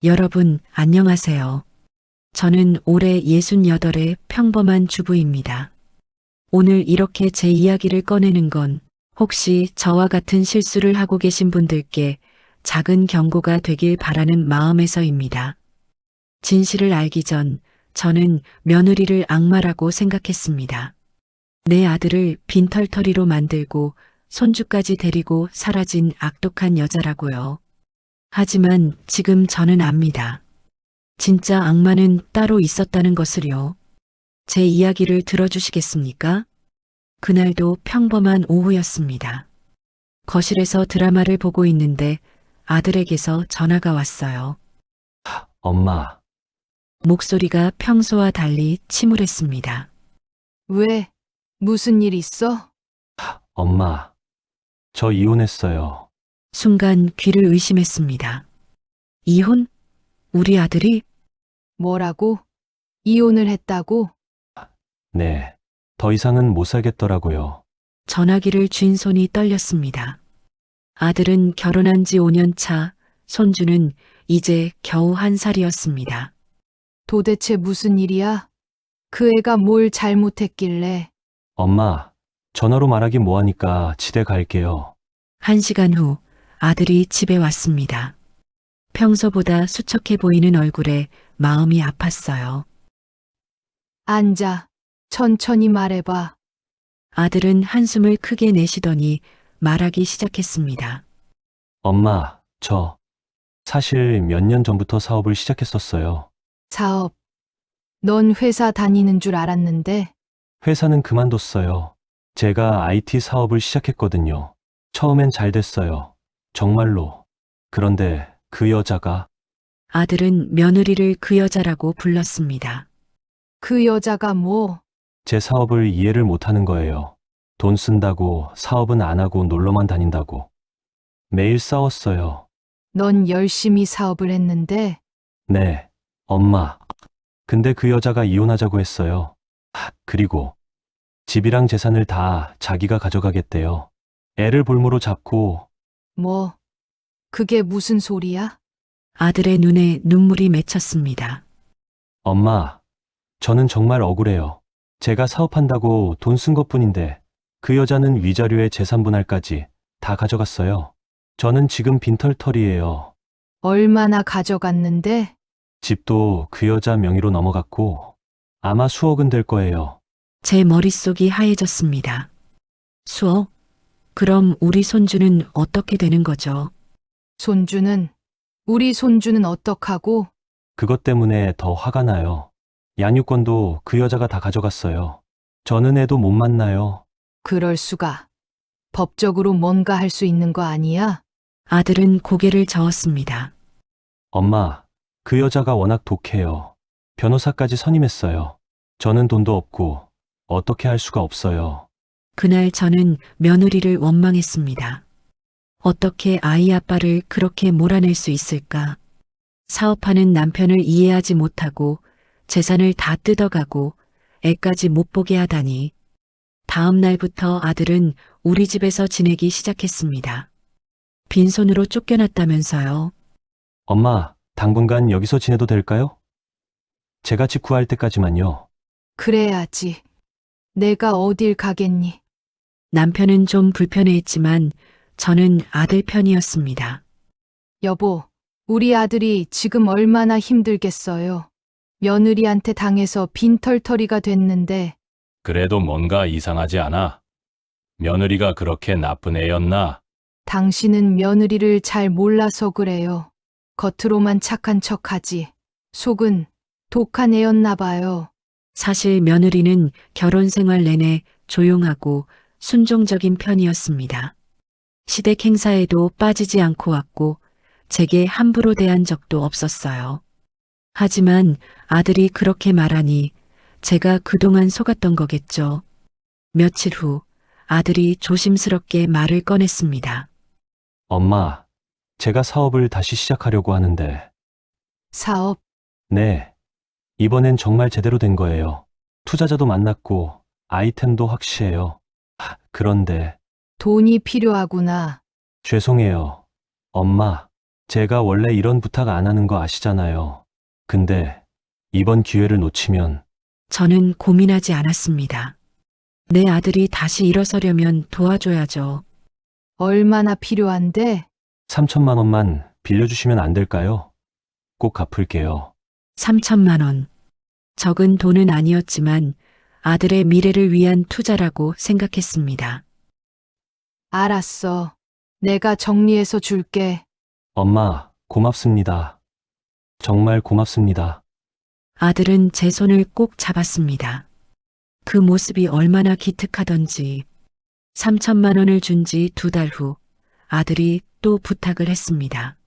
여러분, 안녕하세요. 저는 올해 68의 평범한 주부입니다. 오늘 이렇게 제 이야기를 꺼내는 건 혹시 저와 같은 실수를 하고 계신 분들께 작은 경고가 되길 바라는 마음에서입니다. 진실을 알기 전 저는 며느리를 악마라고 생각했습니다. 내 아들을 빈털터리로 만들고 손주까지 데리고 사라진 악독한 여자라고요. 하지만 지금 저는 압니다. 진짜 악마는 따로 있었다는 것을요. 제 이야기를 들어주시겠습니까? 그날도 평범한 오후였습니다. 거실에서 드라마를 보고 있는데 아들에게서 전화가 왔어요. 엄마, 목소리가 평소와 달리 침울했습니다. 왜? 무슨 일 있어? 엄마, 저 이혼했어요. 순간 귀를 의심했습니다. 이혼? 우리 아들이? 뭐라고? 이혼을 했다고? 네, 더 이상은 못 살겠더라고요. 전화기를 쥔 손이 떨렸습니다. 아들은 결혼한 지 5년 차, 손주는 이제 겨우 1살이었습니다. 도대체 무슨 일이야? 그 애가 뭘 잘못했길래? 엄마, 전화로 말하기 뭐하니까 집에 갈게요. 1시간 후 아들이 집에 왔습니다. 평소보다 수척해 보이는 얼굴에 마음이 아팠어요. 앉아. 천천히 말해봐. 아들은 한숨을 크게 내쉬더니 말하기 시작했습니다. 엄마, 저 사실 몇 년 전부터 사업을 시작했었어요. 사업. 넌 회사 다니는 줄 알았는데, 회사는 그만뒀어요. 제가 IT 사업을 시작했거든요. 처음엔 잘 됐어요. 정말로. 그런데 그 여자가 아들은 며느리를 그 여자라고 불렀습니다. 그 여자가 뭐? 제 사업을 이해를 못하는 거예요. 돈 쓴다고 사업은 안 하고 놀러만 다닌다고. 매일 싸웠어요. 넌 열심히 사업을 했는데, 네, 엄마. 근데 그 여자가 이혼하자고 했어요. 그리고 집이랑 재산을 다 자기가 가져가겠대요. 애를 볼모로 잡고 뭐? 그게 무슨 소리야? 아들의 눈에 눈물이 맺혔습니다. 엄마, 저는 정말 억울해요. 제가 사업한다고 돈 쓴 것뿐인데 그 여자는 위자료에 재산분할까지 다 가져갔어요. 저는 지금 빈털터리예요. 얼마나 가져갔는데? 집도 그 여자 명의로 넘어갔고 아마 수억은 될 거예요. 제 머릿속이 하얘졌습니다. 수억? 그럼 우리 손주는 어떻게 되는 거죠? 우리 손주는 어떡하고? 그것 때문에 더 화가 나요. 양육권도 그 여자가 다 가져갔어요. 저는 애도 못 만나요. 그럴 수가. 법적으로 뭔가 할 수 있는 거 아니야? 아들은 고개를 저었습니다. 엄마, 그 여자가 워낙 독해요. 변호사까지 선임했어요. 저는 돈도 없고 어떻게 할 수가 없어요. 그날 저는 며느리를 원망했습니다. 어떻게 아이 아빠를 그렇게 몰아낼 수 있을까? 사업하는 남편을 이해하지 못하고 재산을 다 뜯어가고 애까지 못 보게 하다니. 다음 날부터 아들은 우리 집에서 지내기 시작했습니다. 빈손으로 쫓겨났다면서요. 엄마, 당분간 여기서 지내도 될까요? 제가 집 구할 때까지만요. 그래야지. 내가 어딜 가겠니? 남편은 좀 불편해했지만 저는 아들 편이었습니다. 여보, 우리 아들이 지금 얼마나 힘들겠어요. 며느리한테 당해서 빈털터리가 됐는데, 그래도 뭔가 이상하지 않아? 며느리가 그렇게 나쁜 애였나? 당신은 며느리를 잘 몰라서 그래요. 겉으로만 착한 척하지. 속은 독한 애였나 봐요. 사실 며느리는 결혼 생활 내내 조용하고 순종적인 편이었습니다. 시댁 행사에도 빠지지 않고 왔고 제게 함부로 대한 적도 없었어요. 하지만 아들이 그렇게 말하니 제가 그동안 속았던 거겠죠. 며칠 후 아들이 조심스럽게 말을 꺼냈습니다. 엄마, 제가 사업을 다시 시작하려고 하는데, 사업, 네, 이번엔 정말 제대로 된 거예요. 투자자도 만났고 아이템도 확실해요. 그런데 돈이 필요하구나. 죄송해요. 엄마, 제가 원래 이런 부탁 안 하는 거 아시잖아요. 근데 이번 기회를 놓치면 저는 고민하지 않았습니다. 내 아들이 다시 일어서려면 도와줘야죠. 얼마나 필요한데? 3천만 원만 빌려주시면 안 될까요? 꼭 갚을게요. 3천만 원. 적은 돈은 아니었지만 아들의 미래를 위한 투자라고 생각했습니다. 알았어. 내가 정리해서 줄게. 엄마, 고맙습니다. 정말 고맙습니다. 아들은 제 손을 꼭 잡았습니다. 그 모습이 얼마나 기특하던지. 3천만 원을 준 지 2달 후 아들이 또 부탁을 했습니다.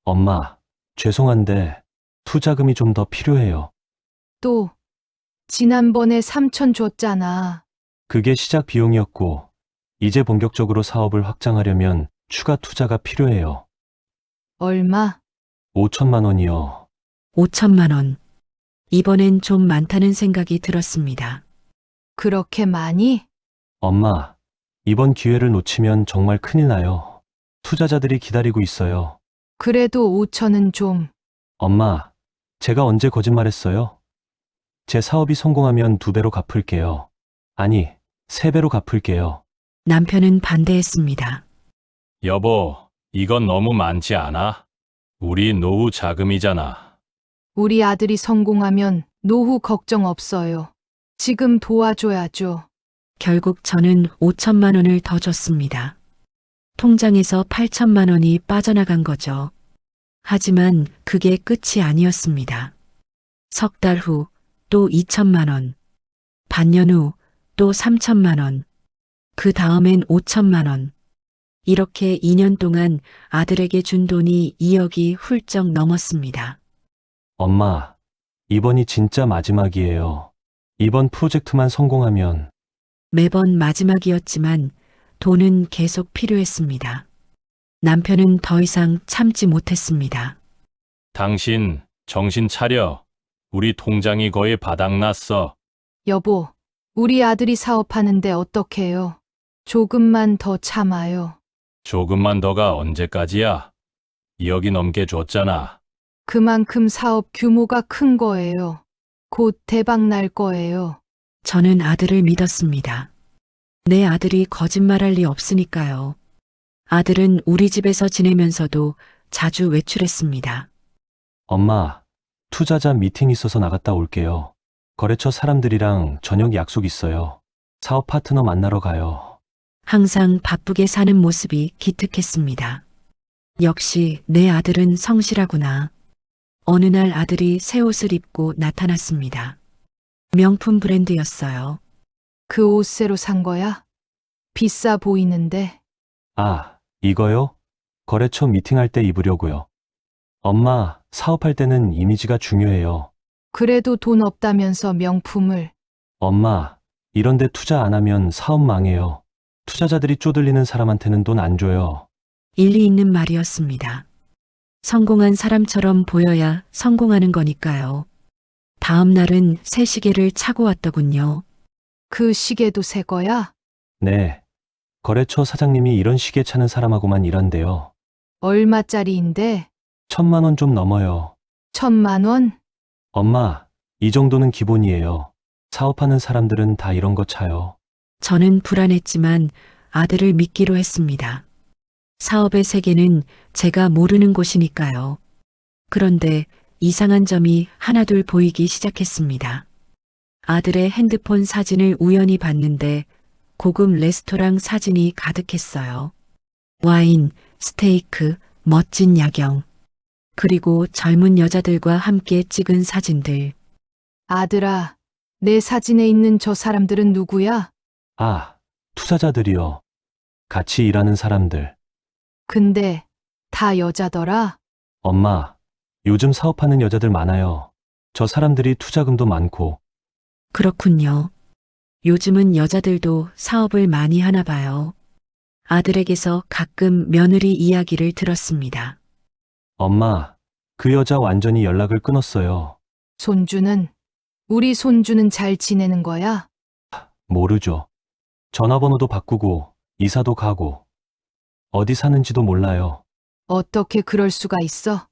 엄마, 죄송한데 투자금이 좀 더 필요해요. 또, 지난번에 3천 줬잖아. 그게 시작 비용이었고, 이제 본격적으로 사업을 확장하려면 추가 투자가 필요해요. 얼마? 5천만 원이요. 5천만 원. 이번엔 좀 많다는 생각이 들었습니다. 그렇게 많이? 엄마, 이번 기회를 놓치면 정말 큰일 나요. 투자자들이 기다리고 있어요. 그래도 5천은 좀. 엄마, 제가 언제 거짓말했어요? 제 사업이 성공하면 2배로 갚을게요. 아니, 3배로 갚을게요. 남편은 반대했습니다. 여보, 이건 너무 많지 않아? 우리 노후 자금이잖아. 우리 아들이 성공하면 노후 걱정 없어요. 지금 도와줘야죠. 결국 저는 5천만 원을 더 줬습니다. 통장에서 8천만 원이 빠져나간 거죠. 하지만 그게 끝이 아니었습니다. 석 달 후 또 2천만 원. 반년 후 또 3천만 원. 그 다음엔 5천만 원. 이렇게 2년 동안 아들에게 준 돈이 2억이 훌쩍 넘었습니다. 엄마, 이번이 진짜 마지막이에요. 이번 프로젝트만 성공하면 매번 마지막이었지만 돈은 계속 필요했습니다. 남편은 더 이상 참지 못했습니다. 당신, 정신 차려. 우리 통장이 거의 바닥났어. 여보, 우리 아들이 사업하는데 어떡해요? 조금만 더 참아요. 조금만 더가 언제까지야? 2억이 넘게 줬잖아. 그만큼 사업 규모가 큰 거예요. 곧 대박 날 거예요. 저는 아들을 믿었습니다. 내 아들이 거짓말할 리 없으니까요. 아들은 우리 집에서 지내면서도 자주 외출했습니다. 엄마, 투자자 미팅 있어서 나갔다 올게요. 거래처 사람들이랑 저녁 약속 있어요. 사업 파트너 만나러 가요. 항상 바쁘게 사는 모습이 기특했습니다. 역시 내 아들은 성실하구나. 어느 날 아들이 새 옷을 입고 나타났습니다. 명품 브랜드였어요. 그 옷 새로 산 거야? 비싸 보이는데. 아, 이거요? 거래처 미팅할 때 입으려고요. 엄마, 사업할 때는 이미지가 중요해요. 그래도 돈 없다면서 명품을. 엄마, 이런데 투자 안 하면 사업 망해요. 투자자들이 쪼들리는 사람한테는 돈 안 줘요. 일리 있는 말이었습니다. 성공한 사람처럼 보여야 성공하는 거니까요. 다음 날은 새 시계를 차고 왔더군요. 그 시계도 새 거야? 네. 거래처 사장님이 이런 시계 차는 사람하고만 일한대요. 얼마짜리인데? 1,000만 원 좀 넘어요. 1,000만 원? 엄마, 이 정도는 기본이에요. 사업하는 사람들은 다 이런 거 차요. 저는 불안했지만 아들을 믿기로 했습니다. 사업의 세계는 제가 모르는 곳이니까요. 그런데 이상한 점이 하나둘 보이기 시작했습니다. 아들의 핸드폰 사진을 우연히 봤는데 고급 레스토랑 사진이 가득했어요. 와인, 스테이크, 멋진 야경. 그리고 젊은 여자들과 함께 찍은 사진들. 아들아, 내 사진에 있는 저 사람들은 누구야? 아, 투자자들이요. 같이 일하는 사람들. 근데 다 여자더라? 엄마, 요즘 사업하는 여자들 많아요. 저 사람들이 투자금도 많고. 그렇군요. 요즘은 여자들도 사업을 많이 하나 봐요. 아들에게서 가끔 며느리 이야기를 들었습니다. 엄마, 그 여자 완전히 연락을 끊었어요. 손주는? 우리 손주는 잘 지내는 거야? 모르죠. 전화번호도 바꾸고, 이사도 가고, 어디 사는지도 몰라요. 어떻게 그럴 수가 있어?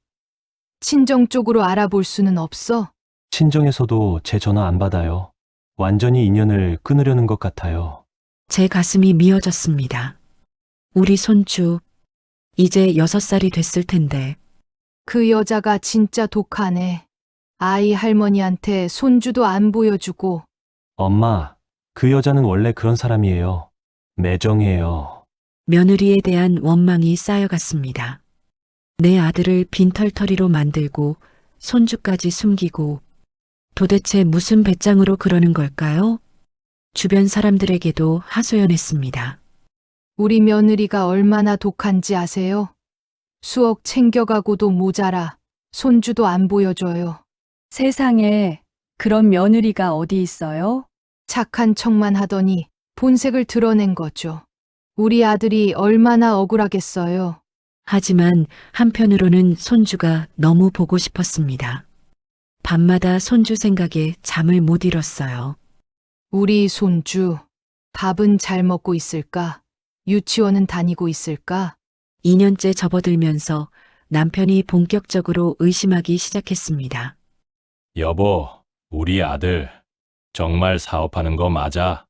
친정 쪽으로 알아볼 수는 없어? 친정에서도 제 전화 안 받아요. 완전히 인연을 끊으려는 것 같아요. 제 가슴이 미어졌습니다. 우리 손주, 이제 6살이 됐을 텐데, 그 여자가 진짜 독하네. 아이 할머니한테 손주도 안 보여주고 엄마, 그 여자는 원래 그런 사람이에요. 매정해요. 며느리에 대한 원망이 쌓여갔습니다. 내 아들을 빈털터리로 만들고 손주까지 숨기고 도대체 무슨 배짱으로 그러는 걸까요? 주변 사람들에게도 하소연했습니다. 우리 며느리가 얼마나 독한지 아세요? 수억 챙겨가고도 모자라 손주도 안 보여줘요. 세상에 그런 며느리가 어디 있어요? 착한 척만 하더니 본색을 드러낸 거죠. 우리 아들이 얼마나 억울하겠어요. 하지만 한편으로는 손주가 너무 보고 싶었습니다. 밤마다 손주 생각에 잠을 못 잃었어요. 우리 손주, 밥은 잘 먹고 있을까? 유치원은 다니고 있을까? 2년째 접어들면서 남편이 본격적으로 의심하기 시작했습니다. 여보, 우리 아들 정말 사업하는 거 맞아?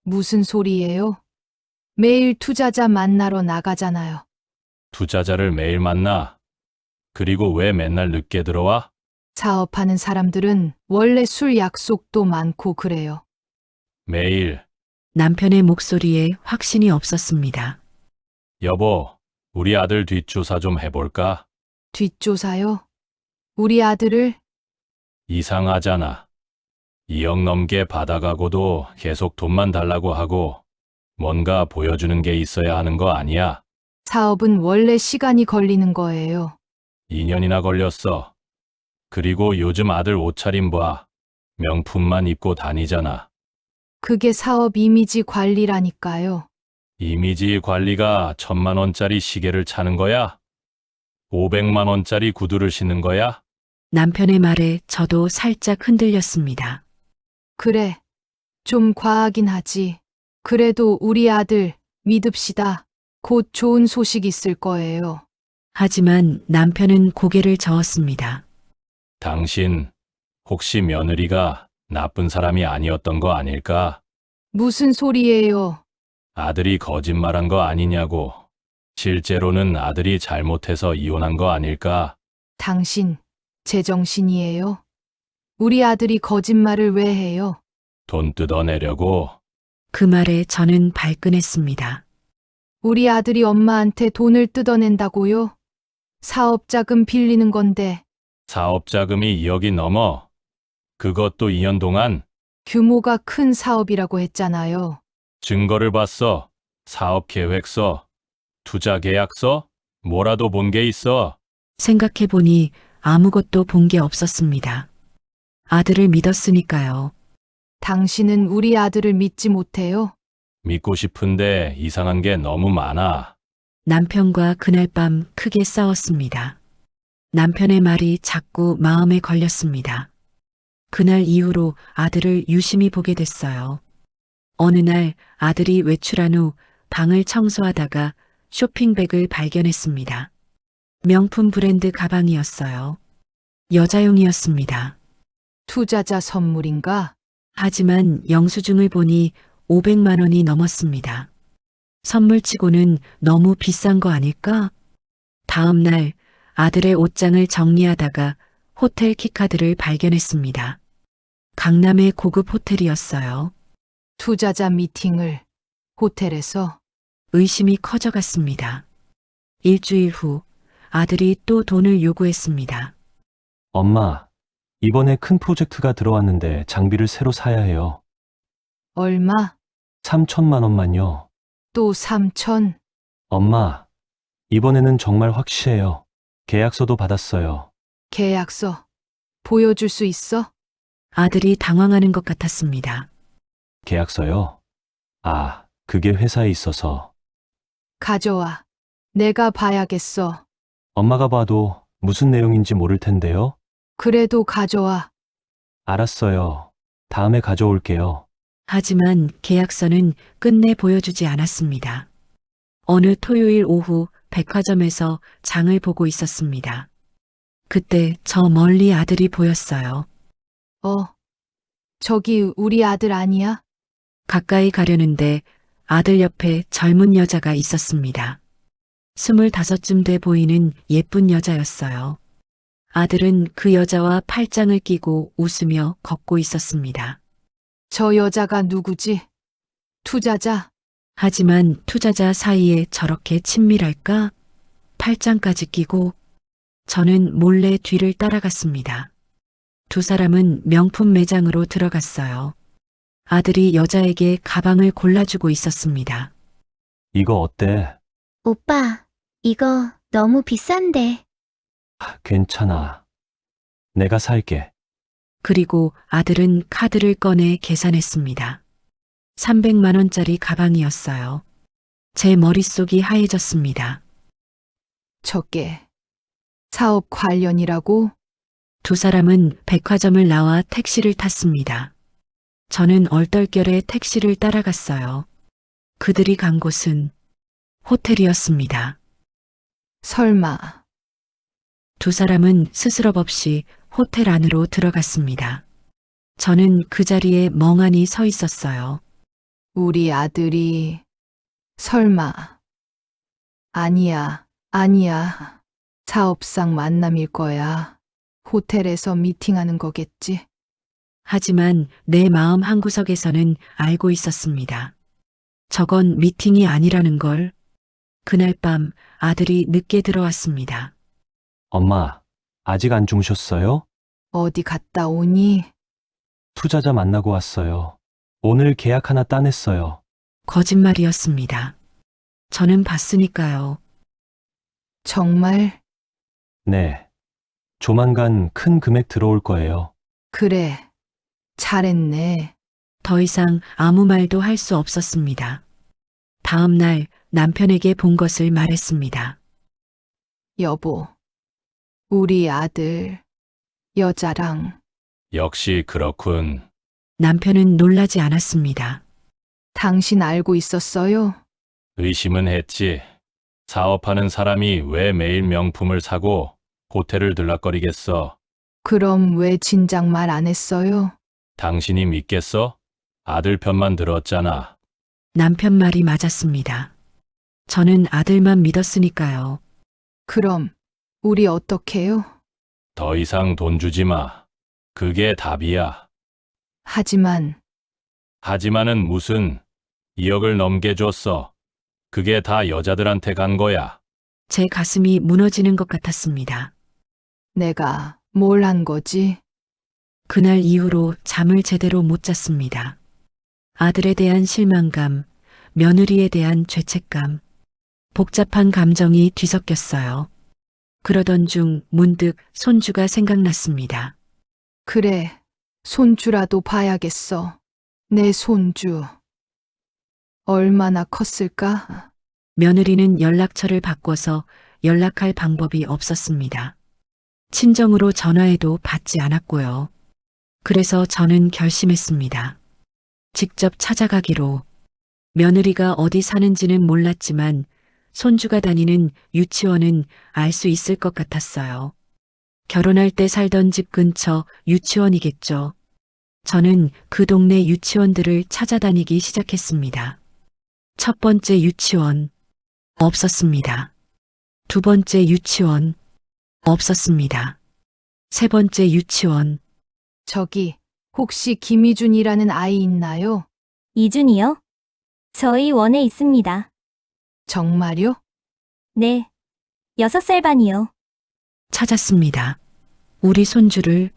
무슨 소리예요? 매일 투자자 만나러 나가잖아요. 투자자를 매일 만나? 그리고 왜 맨날 늦게 들어와? 사업하는 사람들은 원래 술 약속도 많고 그래요. 매일. 남편의 목소리에 확신이 없었습니다. 여보, 우리 아들 뒷조사 좀 해볼까? 뒷조사요? 우리 아들을 이상하잖아. 2억 넘게 받아가고도 계속 돈만 달라고 하고 뭔가 보여주는 게 있어야 하는 거 아니야? 사업은 원래 시간이 걸리는 거예요. 2년이나 걸렸어. 그리고 요즘 아들 옷차림 봐. 명품만 입고 다니잖아. 그게 사업 이미지 관리라니까요. 이미지 관리가 1,000만 원짜리 시계를 차는 거야? 500만 원짜리 구두를 신는 거야? 남편의 말에 저도 살짝 흔들렸습니다. 그래. 좀 과하긴 하지. 그래도 우리 아들 믿읍시다. 곧 좋은 소식 있을 거예요. 하지만 남편은 고개를 저었습니다. 당신 혹시 며느리가 나쁜 사람이 아니었던 거 아닐까? 무슨 소리예요? 아들이 거짓말한 거 아니냐고. 실제로는 아들이 잘못해서 이혼한 거 아닐까? 당신 제정신이에요? 우리 아들이 거짓말을 왜 해요? 돈 뜯어내려고. 그 말에 저는 발끈했습니다. 우리 아들이 엄마한테 돈을 뜯어낸다고요? 사업자금 빌리는 건데 사업 자금이 2억이 넘어. 그것도 2년 동안. 규모가 큰 사업이라고 했잖아요. 증거를 봤어. 사업 계획서, 투자 계약서, 뭐라도 본 게 있어. 생각해보니 아무것도 본 게 없었습니다. 아들을 믿었으니까요. 당신은 우리 아들을 믿지 못해요? 믿고 싶은데 이상한 게 너무 많아. 남편과 그날 밤 크게 싸웠습니다. 남편의 말이 자꾸 마음에 걸렸습니다. 그날 이후로 아들을 유심히 보게 됐어요. 어느 날 아들이 외출한 후 방을 청소하다가 쇼핑백을 발견했습니다. 명품 브랜드 가방이었어요. 여자용이었습니다. 투자자 선물인가? 하지만 영수증을 보니 500만 원이 넘었습니다. 선물치고는 너무 비싼 거 아닐까? 다음 날 아들의 옷장을 정리하다가 호텔 키카드를 발견했습니다. 강남의 고급 호텔이었어요. 투자자 미팅을 호텔에서 의심이 커져갔습니다. 일주일 후 아들이 또 돈을 요구했습니다. 엄마, 이번에 큰 프로젝트가 들어왔는데 장비를 새로 사야 해요. 얼마? 3천만 원만요. 또 3천? 엄마, 이번에는 정말 확실해요. 계약서도 받았어요. 계약서 보여줄 수 있어? 아들이 당황하는 것 같았습니다. 계약서요? 아, 그게 회사에 있어서. 가져와. 내가 봐야겠어. 엄마가 봐도 무슨 내용인지 모를 텐데요. 그래도 가져와. 알았어요. 다음에 가져올게요. 하지만 계약서는 끝내 보여주지 않았습니다. 어느 토요일 오후 백화점에서 장을 보고 있었습니다. 그때 저 멀리 아들이 보였어요. 저기 우리 아들 아니야? 가까이 가려는데 아들 옆에 젊은 여자가 있었습니다. 25쯤 돼 보이는 예쁜 여자였어요. 아들은 그 여자와 팔짱을 끼고 웃으며 걷고 있었습니다. 저 여자가 누구지? 투자자? 하지만 투자자 사이에 저렇게 친밀할까? 팔짱까지 끼고 저는 몰래 뒤를 따라갔습니다. 두 사람은 명품 매장으로 들어갔어요. 아들이 여자에게 가방을 골라주고 있었습니다. 이거 어때? 오빠, 이거 너무 비싼데. 괜찮아. 내가 살게. 그리고 아들은 카드를 꺼내 계산했습니다. 300만 원짜리 가방이었어요. 제 머릿속이 하얘졌습니다. 저게 사업 관련이라고? 두 사람은 백화점을 나와 택시를 탔습니다. 저는 얼떨결에 택시를 따라갔어요. 그들이 간 곳은 호텔이었습니다. 설마 두 사람은 스스럼 없이 호텔 안으로 들어갔습니다. 저는 그 자리에 멍하니 서 있었어요. 우리 아들이 설마 아니야. 사업상 만남일 거야. 호텔에서 미팅하는 거겠지. 하지만 내 마음 한구석에서는 알고 있었습니다. 저건 미팅이 아니라는 걸. 그날 밤 아들이 늦게 들어왔습니다. 엄마, 아직 안 주무셨어요? 어디 갔다 오니? 투자자 만나고 왔어요. 오늘 계약 하나 따냈어요. 거짓말이었습니다. 저는 봤으니까요. 정말? 네. 조만간 큰 금액 들어올 거예요. 그래. 잘했네. 더 이상 아무 말도 할 수 없었습니다. 다음 날 남편에게 본 것을 말했습니다. 여보, 우리 아들 여자랑 역시 그렇군. 남편은 놀라지 않았습니다. 당신 알고 있었어요? 의심은 했지. 사업하는 사람이 왜 매일 명품을 사고 호텔을 들락거리겠어? 그럼 왜 진작 말 안 했어요? 당신이 믿겠어? 아들 편만 들었잖아. 남편 말이 맞았습니다. 저는 아들만 믿었으니까요. 그럼 우리 어떡해요? 더 이상 돈 주지 마. 그게 답이야. 하지만은 무슨 2억을 넘게 줬어. 그게 다 여자들한테 간 거야. 제 가슴이 무너지는 것 같았습니다. 내가 뭘 한 거지? 그날 이후로 잠을 제대로 못 잤습니다. 아들에 대한 실망감, 며느리에 대한 죄책감, 복잡한 감정이 뒤섞였어요. 그러던 중 문득 손주가 생각났습니다. 그래, 손주라도 봐야겠어. 내 손주. 얼마나 컸을까? 며느리는 연락처를 바꿔서 연락할 방법이 없었습니다. 친정으로 전화해도 받지 않았고요. 그래서 저는 결심했습니다. 직접 찾아가기로. 며느리가 어디 사는지는 몰랐지만 손주가 다니는 유치원은 알 수 있을 것 같았어요. 결혼할 때 살던 집 근처 유치원이겠죠. 저는 그 동네 유치원들을 찾아다니기 시작했습니다. 첫 번째 유치원, 없었습니다. 두 번째 유치원, 없었습니다. 세 번째 유치원, 저기, 혹시 김희준이라는 아이 있나요? 이준이요? 저희 원에 있습니다. 정말요? 네. 6살 반이요. 찾았습니다. 우리 손주를.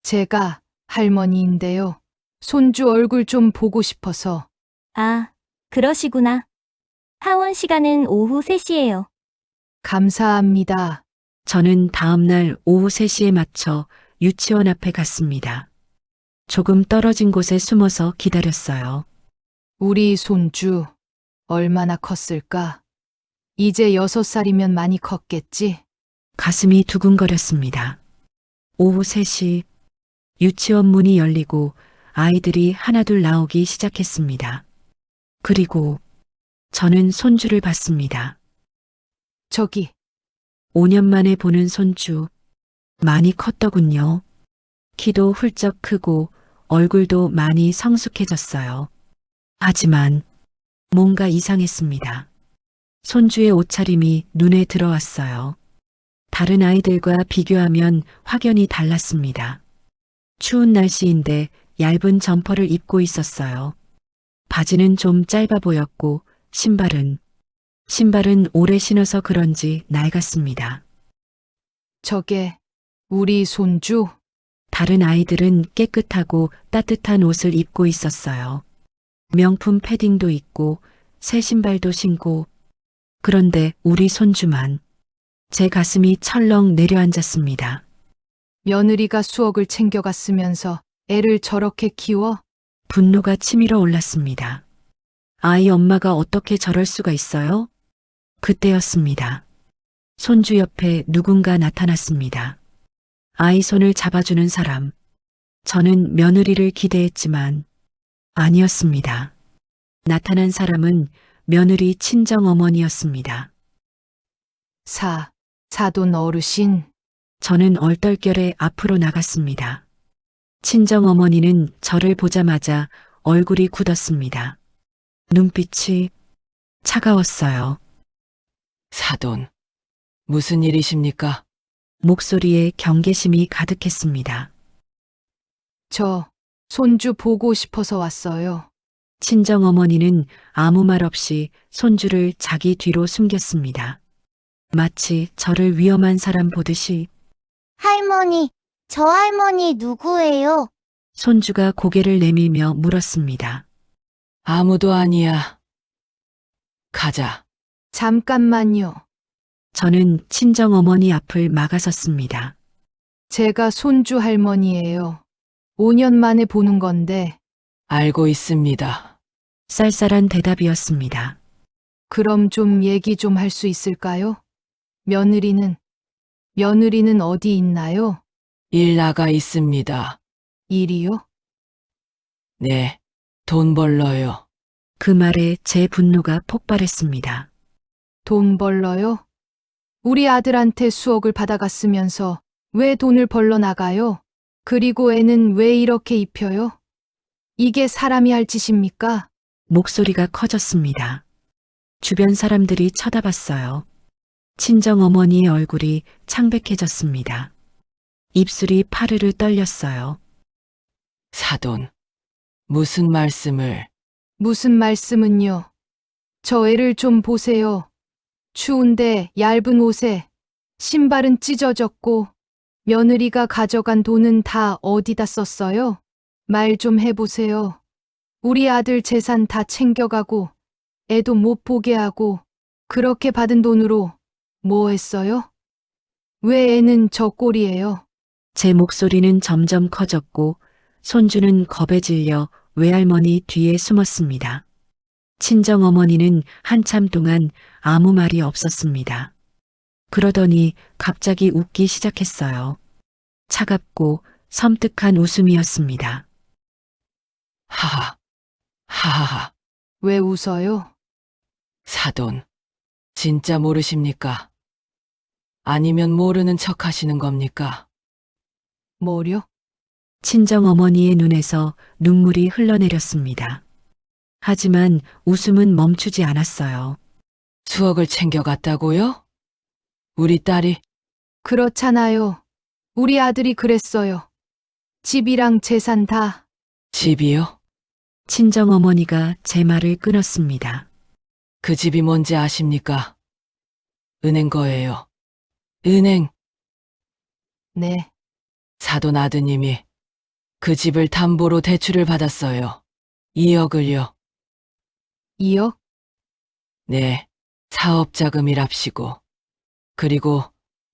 제가 할머니인데요. 손주 얼굴 좀 보고 싶어서. 아, 그러시구나. 하원 시간은 오후 3시예요. 감사합니다. 저는 다음 날 오후 3시에 맞춰 유치원 앞에 갔습니다. 조금 떨어진 곳에 숨어서 기다렸어요. 우리 손주 얼마나 컸을까? 이제 6살이면 많이 컸겠지? 가슴이 두근거렸습니다. 오후 3시 유치원 문이 열리고 아이들이 하나둘 나오기 시작했습니다. 그리고 저는 손주를 봤습니다. 저기, 5년 만에 보는 손주. 많이 컸더군요. 키도 훌쩍 크고 얼굴도 많이 성숙해졌어요. 하지만 뭔가 이상했습니다. 손주의 옷차림이 눈에 들어왔어요. 다른 아이들과 비교하면 확연히 달랐습니다. 추운 날씨인데 얇은 점퍼를 입고 있었어요. 바지는 좀 짧아 보였고 신발은 오래 신어서 그런지 낡았습니다. 저게 우리 손주? 다른 아이들은 깨끗하고 따뜻한 옷을 입고 있었어요. 명품 패딩도 있고 새 신발도 신고, 그런데 우리 손주만 제 가슴이 철렁 내려앉았습니다. 며느리가 수억을 챙겨갔으면서 애를 저렇게 키워? 분노가 치밀어 올랐습니다. 아이 엄마가 어떻게 저럴 수가 있어요? 그때였습니다. 손주 옆에 누군가 나타났습니다. 아이 손을 잡아주는 사람. 저는 며느리를 기대했지만 아니었습니다. 나타난 사람은 며느리 친정 어머니였습니다. 사돈 어르신. 저는 얼떨결에 앞으로 나갔습니다. 친정 어머니는 저를 보자마자 얼굴이 굳었습니다. 눈빛이 차가웠어요. 사돈, 무슨 일이십니까? 목소리에 경계심이 가득했습니다. 저 손주 보고 싶어서 왔어요. 친정 어머니는 아무 말 없이 손주를 자기 뒤로 숨겼습니다. 마치 저를 위험한 사람 보듯이. 할머니, 저 할머니 누구예요? 손주가 고개를 내밀며 물었습니다. 아무도 아니야. 가자. 잠깐만요. 저는 친정 어머니 앞을 막아섰습니다. 제가 손주 할머니예요. 5년 만에 보는 건데, 알고 있습니다. 쌀쌀한 대답이었습니다. 그럼 좀 얘기 좀 할 수 있을까요? 며느리는 어디 있나요? 일 나가 있습니다. 일이요? 네, 돈 벌러요. 그 말에 제 분노가 폭발했습니다. 돈 벌러요? 우리 아들한테 수억을 받아갔으면서 왜 돈을 벌러 나가요? 그리고 애는 왜 이렇게 입혀요? 이게 사람이 할 짓입니까? 목소리가 커졌습니다. 주변 사람들이 쳐다봤어요. 친정 어머니의 얼굴이 창백해졌습니다. 입술이 파르르 떨렸어요. 사돈, 무슨 말씀을? 무슨 말씀은요? 저 애를 좀 보세요. 추운데 얇은 옷에 신발은 찢어졌고 며느리가 가져간 돈은 다 어디다 썼어요? 말 좀 해보세요. 우리 아들 재산 다 챙겨가고 애도 못 보게 하고 그렇게 받은 돈으로 뭐 했어요? 왜 애는 저 꼴이에요? 제 목소리는 점점 커졌고 손주는 겁에 질려 외할머니 뒤에 숨었습니다. 친정 어머니는 한참 동안 아무 말이 없었습니다. 그러더니 갑자기 웃기 시작했어요. 차갑고 섬뜩한 웃음이었습니다. 하하, 하하하. 왜 웃어요? 사돈, 진짜 모르십니까? 아니면 모르는 척 하시는 겁니까? 뭐려? 친정 어머니의 눈에서 눈물이 흘러내렸습니다. 하지만 웃음은 멈추지 않았어요. 수억을 챙겨갔다고요? 우리 딸이 그렇잖아요. 우리 아들이 그랬어요. 집이랑 재산 다. 집이요? 친정 어머니가 제 말을 끊었습니다. 그 집이 뭔지 아십니까? 은행 거예요. 은행. 네. 사돈 아드님이 그 집을 담보로 대출을 받았어요. 2억을요. 2억? 네, 사업 자금이랍시고. 그리고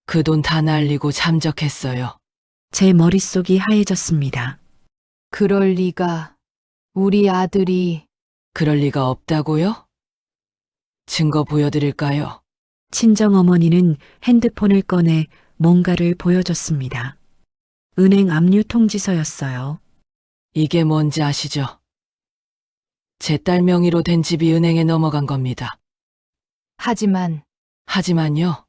그 돈 다 날리고 잠적했어요. 제 머릿속이 하얘졌습니다. 그럴 리가. 우리 아들이. 그럴 리가 없다고요? 증거 보여드릴까요? 친정 어머니는 핸드폰을 꺼내 뭔가를 보여줬습니다. 은행 압류 통지서였어요. 이게 뭔지 아시죠? 제 딸 명의로 된 집이 은행에 넘어간 겁니다. 하지만 하지만요.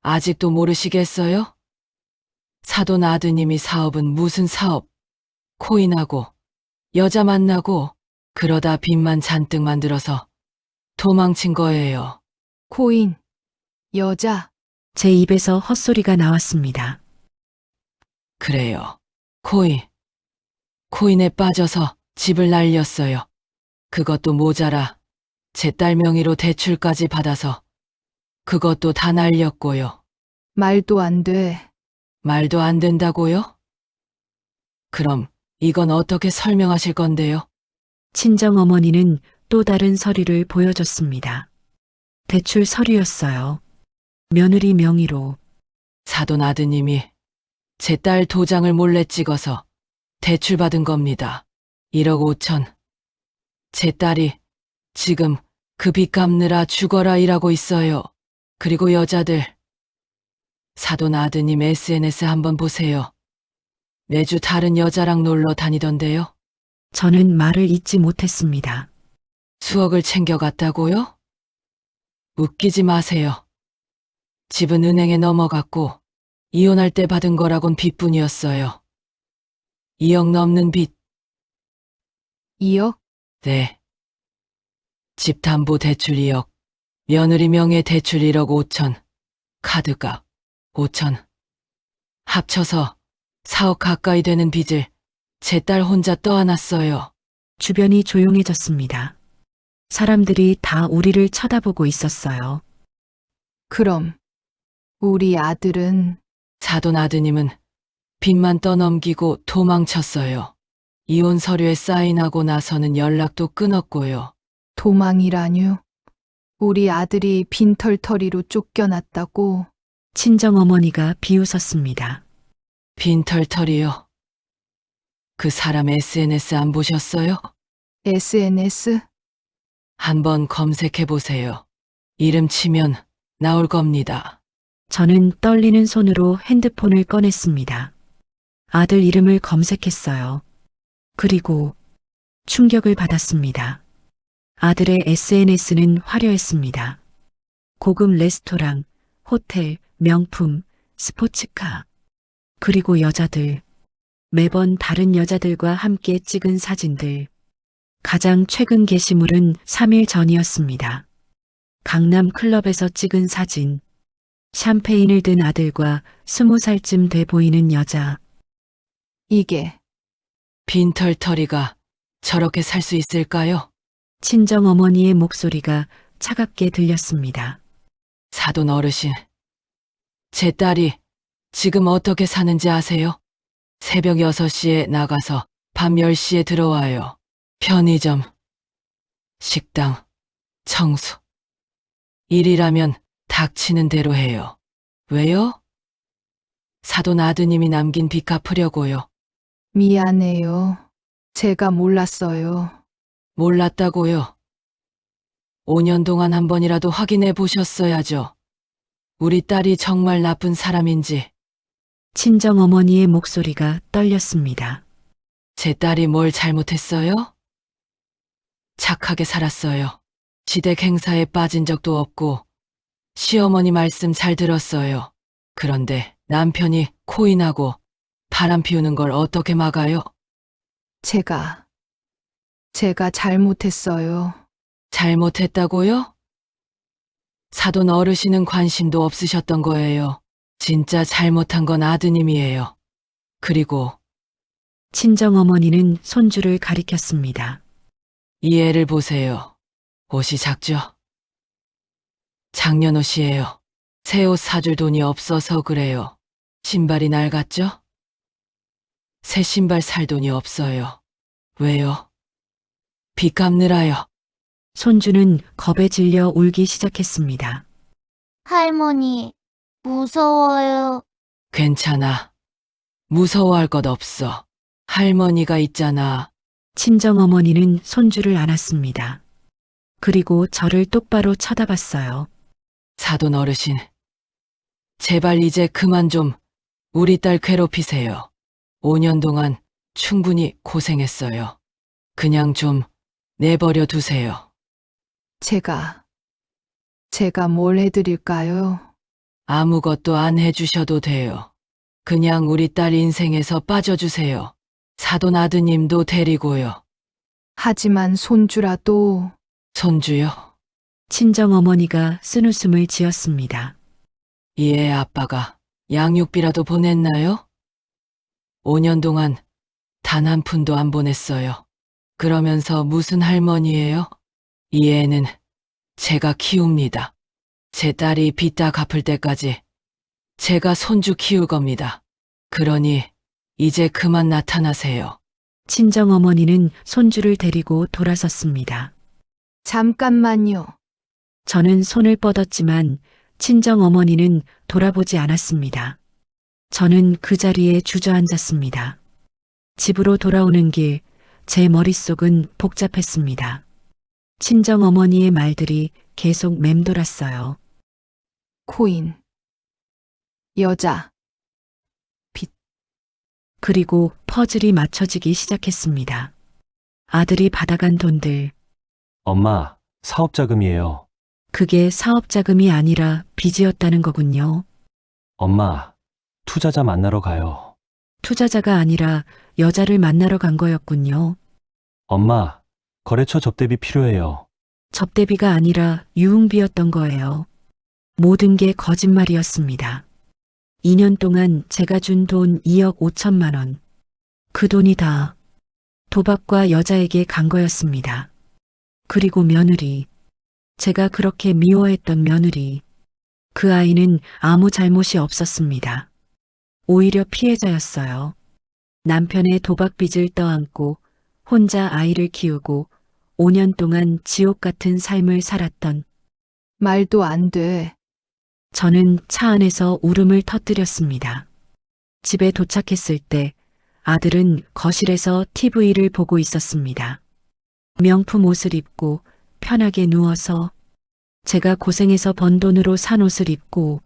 아직도 모르시겠어요? 사돈 아드님이 사업은 무슨 사업? 코인하고 여자 만나고 그러다 빚만 잔뜩 만들어서 도망친 거예요. 코인, 여자, 제 입에서 헛소리가 나왔습니다. 그래요. 코인에 빠져서 집을 날렸어요. 그것도 모자라 제 딸 명의로 대출까지 받아서 그것도 다 날렸고요. 말도 안 돼. 말도 안 된다고요? 그럼 이건 어떻게 설명하실 건데요? 친정 어머니는 또 다른 서류를 보여줬습니다. 대출 서류였어요. 며느리 명의로. 사돈 아드님이 제 딸 도장을 몰래 찍어서 대출받은 겁니다. 1억 5천. 제 딸이 지금 그 빚 갚느라 죽어라 일하고 있어요. 그리고 여자들. 사돈 아드님 SNS 한번 보세요. 매주 다른 여자랑 놀러 다니던데요. 저는 말을 잇지 못했습니다. 수억을 챙겨갔다고요? 웃기지 마세요. 집은 은행에 넘어갔고 이혼할 때 받은 거라곤 빚뿐이었어요. 2억 넘는 빚. 2억? 네. 집담보 대출 2억, 며느리 명의 대출 1억 5천, 카드값 5천. 합쳐서 4억 가까이 되는 빚을 제 딸 혼자 떠안았어요. 주변이 조용해졌습니다. 사람들이 다 우리를 쳐다보고 있었어요. 그럼 우리 아들은 사돈 아드님은 빚만 떠넘기고 도망쳤어요. 이혼 서류에 사인하고 나서는 연락도 끊었고요. 도망이라뇨? 우리 아들이 빈털터리로 쫓겨났다고? 친정 어머니가 비웃었습니다. 빈털터리요. 그 사람 SNS 안 보셨어요? SNS? 한번 검색해 보세요. 이름 치면 나올 겁니다. 저는 떨리는 손으로 핸드폰을 꺼냈습니다. 아들 이름을 검색했어요. 그리고 충격을 받았습니다. 아들의 SNS는 화려했습니다. 고급 레스토랑, 호텔, 명품, 스포츠카. 그리고 여자들. 매번 다른 여자들과 함께 찍은 사진들. 가장 최근 게시물은 3일 전이었습니다. 강남 클럽에서 찍은 사진. 샴페인을 든 아들과 20살쯤 돼 보이는 여자. 이게 빈털터리가 저렇게 살 수 있을까요? 친정 어머니의 목소리가 차갑게 들렸습니다. 사돈 어르신. 제 딸이 지금 어떻게 사는지 아세요? 새벽 6시에 나가서 밤 10시에 들어와요. 편의점, 식당, 청소. 일이라면 닥치는 대로 해요. 왜요? 사돈 아드님이 남긴 빚 갚으려고요. 미안해요. 제가 몰랐어요. 몰랐다고요? 5년 동안 한 번이라도 확인해 보셨어야죠. 우리 딸이 정말 나쁜 사람인지. 친정 어머니의 목소리가 떨렸습니다. 제 딸이 뭘 잘못했어요? 착하게 살았어요. 시댁 행사에 빠진 적도 없고 시어머니 말씀 잘 들었어요. 그런데 남편이 코인하고 바람 피우는 걸 어떻게 막아요? 제가 잘못했어요. 잘못했다고요? 사돈 어르신은 관심도 없으셨던 거예요. 진짜 잘못한 건 아드님이에요. 그리고 친정 어머니는 손주를 가리켰습니다. 이 애를 보세요. 옷이 작죠? 작년 옷이에요. 새 옷 사줄 돈이 없어서 그래요. 신발이 낡았죠? 새 신발 살 돈이 없어요. 왜요? 빚 갚느라요. 손주는 겁에 질려 울기 시작했습니다. 할머니, 무서워요. 괜찮아. 무서워할 것 없어. 할머니가 있잖아. 친정 어머니는 손주를 안았습니다. 그리고 저를 똑바로 쳐다봤어요. 사돈 어르신. 제발 이제 그만 좀 우리 딸 괴롭히세요. 5년 동안 충분히 고생했어요. 그냥 좀 내버려 두세요. 제가 제가 뭘 해드릴까요? 아무것도 안 해주셔도 돼요. 그냥 우리 딸 인생에서 빠져주세요. 사돈 아드님도 데리고요. 하지만 손주라도 손주요. 친정어머니가 쓴웃음을 지었습니다. 이 애 아빠가 양육비라도 보냈나요? 5년 동안 단 한 푼도 안 보냈어요. 그러면서 무슨 할머니예요? 이 애는 제가 키웁니다. 제 딸이 빚 다 갚을 때까지 제가 손주 키울 겁니다. 그러니 이제 그만 나타나세요. 친정어머니는 손주를 데리고 돌아섰습니다. 잠깐만요. 저는 손을 뻗었지만 친정어머니는 돌아보지 않았습니다. 저는 그 자리에 주저앉았습니다. 집으로 돌아오는 길, 제 머릿속은 복잡했습니다. 친정어머니의 말들이 계속 맴돌았어요. 코인. 여자. 그리고 퍼즐이 맞춰지기 시작했습니다. 아들이 받아간 돈들, 엄마, 사업자금이에요. 그게 사업자금이 아니라 빚이었다는 거군요. 엄마, 투자자 만나러 가요. 투자자가 아니라 여자를 만나러 간 거였군요. 엄마, 거래처 접대비 필요해요. 접대비가 아니라 유흥비였던 거예요. 모든 게 거짓말이었습니다. 2년 동안 제가 준 돈 2억 5천만 원. 그 돈이 다 도박과 여자에게 간 거였습니다. 그리고 며느리. 제가 그렇게 미워했던 며느리. 그 아이는 아무 잘못이 없었습니다. 오히려 피해자였어요. 남편의 도박빚을 떠안고 혼자 아이를 키우고 5년 동안 지옥 같은 삶을 살았던 말도 안 돼. 저는 차 안에서 울음을 터뜨렸습니다. 집에 도착했을 때 아들은 거실에서 TV를 보고 있었습니다. 명품 옷을 입고 편하게 누워서 제가 고생해서 번 돈으로 산 옷을 입고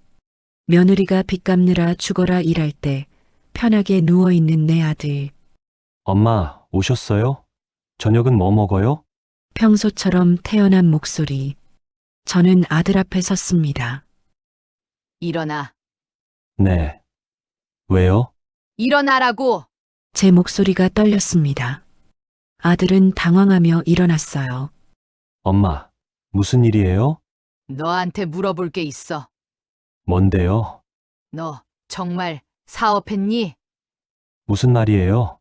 며느리가 빚 갚느라 죽어라 일할 때 편하게 누워있는 내 아들. 엄마, 오셨어요? 저녁은 뭐 먹어요? 평소처럼 태어난 목소리. 저는 아들 앞에 섰습니다. 일어나. 네. 왜요? 일어나라고. 제 목소리가 떨렸습니다. 아들은 당황하며 일어났어요. 엄마, 무슨 일이에요? 너한테 물어볼 게 있어. 뭔데요? 너 정말 사업했니? 무슨 말이에요?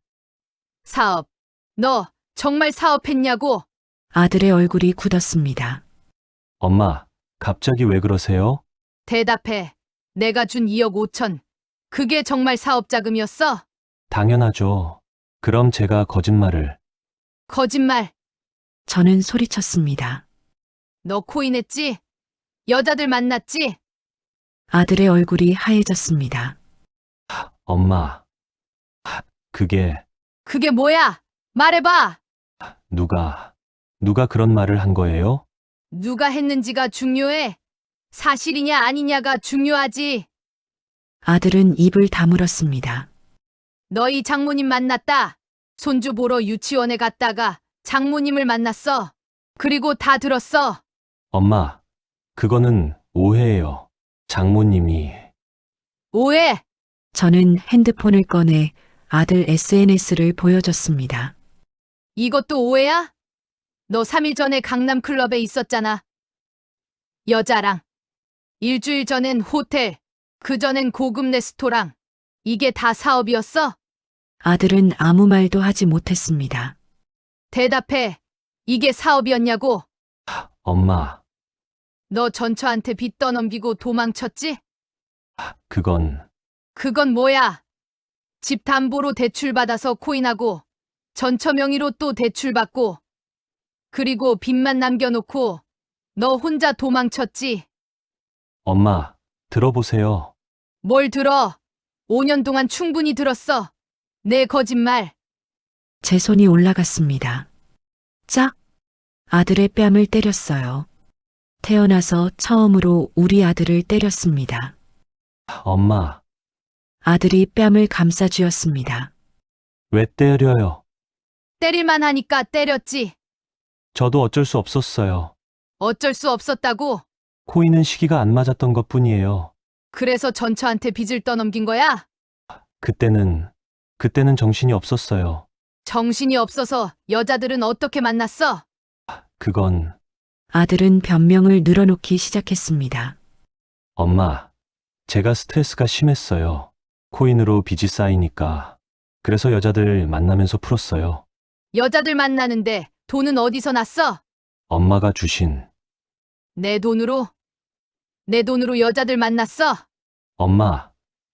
사업. 너 정말 사업했냐고? 아들의 얼굴이 굳었습니다. 엄마, 갑자기 왜 그러세요? 대답해. 내가 준 2억 5천. 그게 정말 사업 자금이었어? 당연하죠. 그럼 제가 거짓말을. 거짓말. 저는 소리쳤습니다. 너 코인했지? 여자들 만났지? 아들의 얼굴이 하얘졌습니다. 엄마. 그게 그게 뭐야? 말해봐. 누가 그런 말을 한 거예요? 누가 했는지가 중요해. 사실이냐 아니냐가 중요하지. 아들은 입을 다물었습니다. 너희 장모님 만났다. 손주 보러 유치원에 갔다가 장모님을 만났어. 그리고 다 들었어. 엄마, 그거는 오해예요. 장모님이. 오해. 저는 핸드폰을 꺼내 아들 SNS를 보여줬습니다. 이것도 오해야? 너 3일 전에 강남클럽에 있었잖아. 여자랑. 일주일 전엔 호텔. 그 전엔 고급 레스토랑. 이게 다 사업이었어? 아들은 아무 말도 하지 못했습니다. 대답해. 이게 사업이었냐고? 엄마, 너 전처한테 빚 떠넘기고 도망쳤지? 그건 뭐야? 집 담보로 대출받아서 코인하고 전처 명의로 또 대출받고 그리고 빚만 남겨놓고 너 혼자 도망쳤지? 엄마, 들어보세요. 뭘 들어? 5년 동안 충분히 들었어. 내 거짓말. 제 손이 올라갔습니다. 짝! 아들의 뺨을 때렸어요. 태어나서 처음으로 우리 아들을 때렸습니다. 엄마, 아들이 뺨을 감싸 쥐었습니다. 왜 때려요? 때릴만 하니까 때렸지. 저도 어쩔 수 없었어요. 어쩔 수 없었다고? 코인은 시기가 안 맞았던 것 뿐이에요. 그래서 전처한테 빚을 떠넘긴 거야? 그때는 정신이 없었어요. 정신이 없어서 여자들은 어떻게 만났어? 그건, 아들은 변명을 늘어놓기 시작했습니다. 엄마, 제가 스트레스가 심했어요. 코인으로 빚이 쌓이니까. 그래서 여자들 만나면서 풀었어요. 여자들 만나는데 돈은 어디서 났어? 엄마가 주신, 내 돈으로? 내 돈으로 여자들 만났어? 엄마,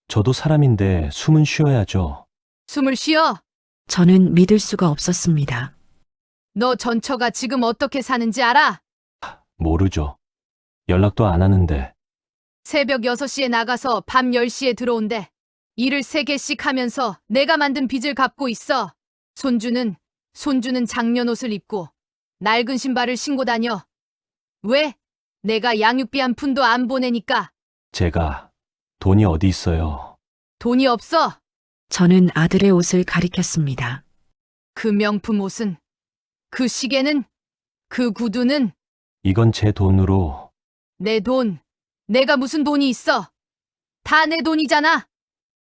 저도 사람인데 숨은 쉬어야죠. 숨을 쉬어? 저는 믿을 수가 없었습니다. 너 전처가 지금 어떻게 사는지 알아? 모르죠. 연락도 안 하는데. 새벽 6시에 나가서 밤 10시에 들어온대. 일을 3개씩 하면서 내가 만든 빚을 갚고 있어. 손주는 작년 옷을 입고 낡은 신발을 신고 다녀. 왜? 내가 양육비 한 푼도 안 보내니까. 제가 돈이 어디 있어요. 돈이 없어. 저는 아들의 옷을 가리켰습니다. 그 명품 옷은, 그 시계는, 그 구두는 이건 제 돈으로. 내 돈. 내가 무슨 돈이 있어. 다 내 돈이잖아.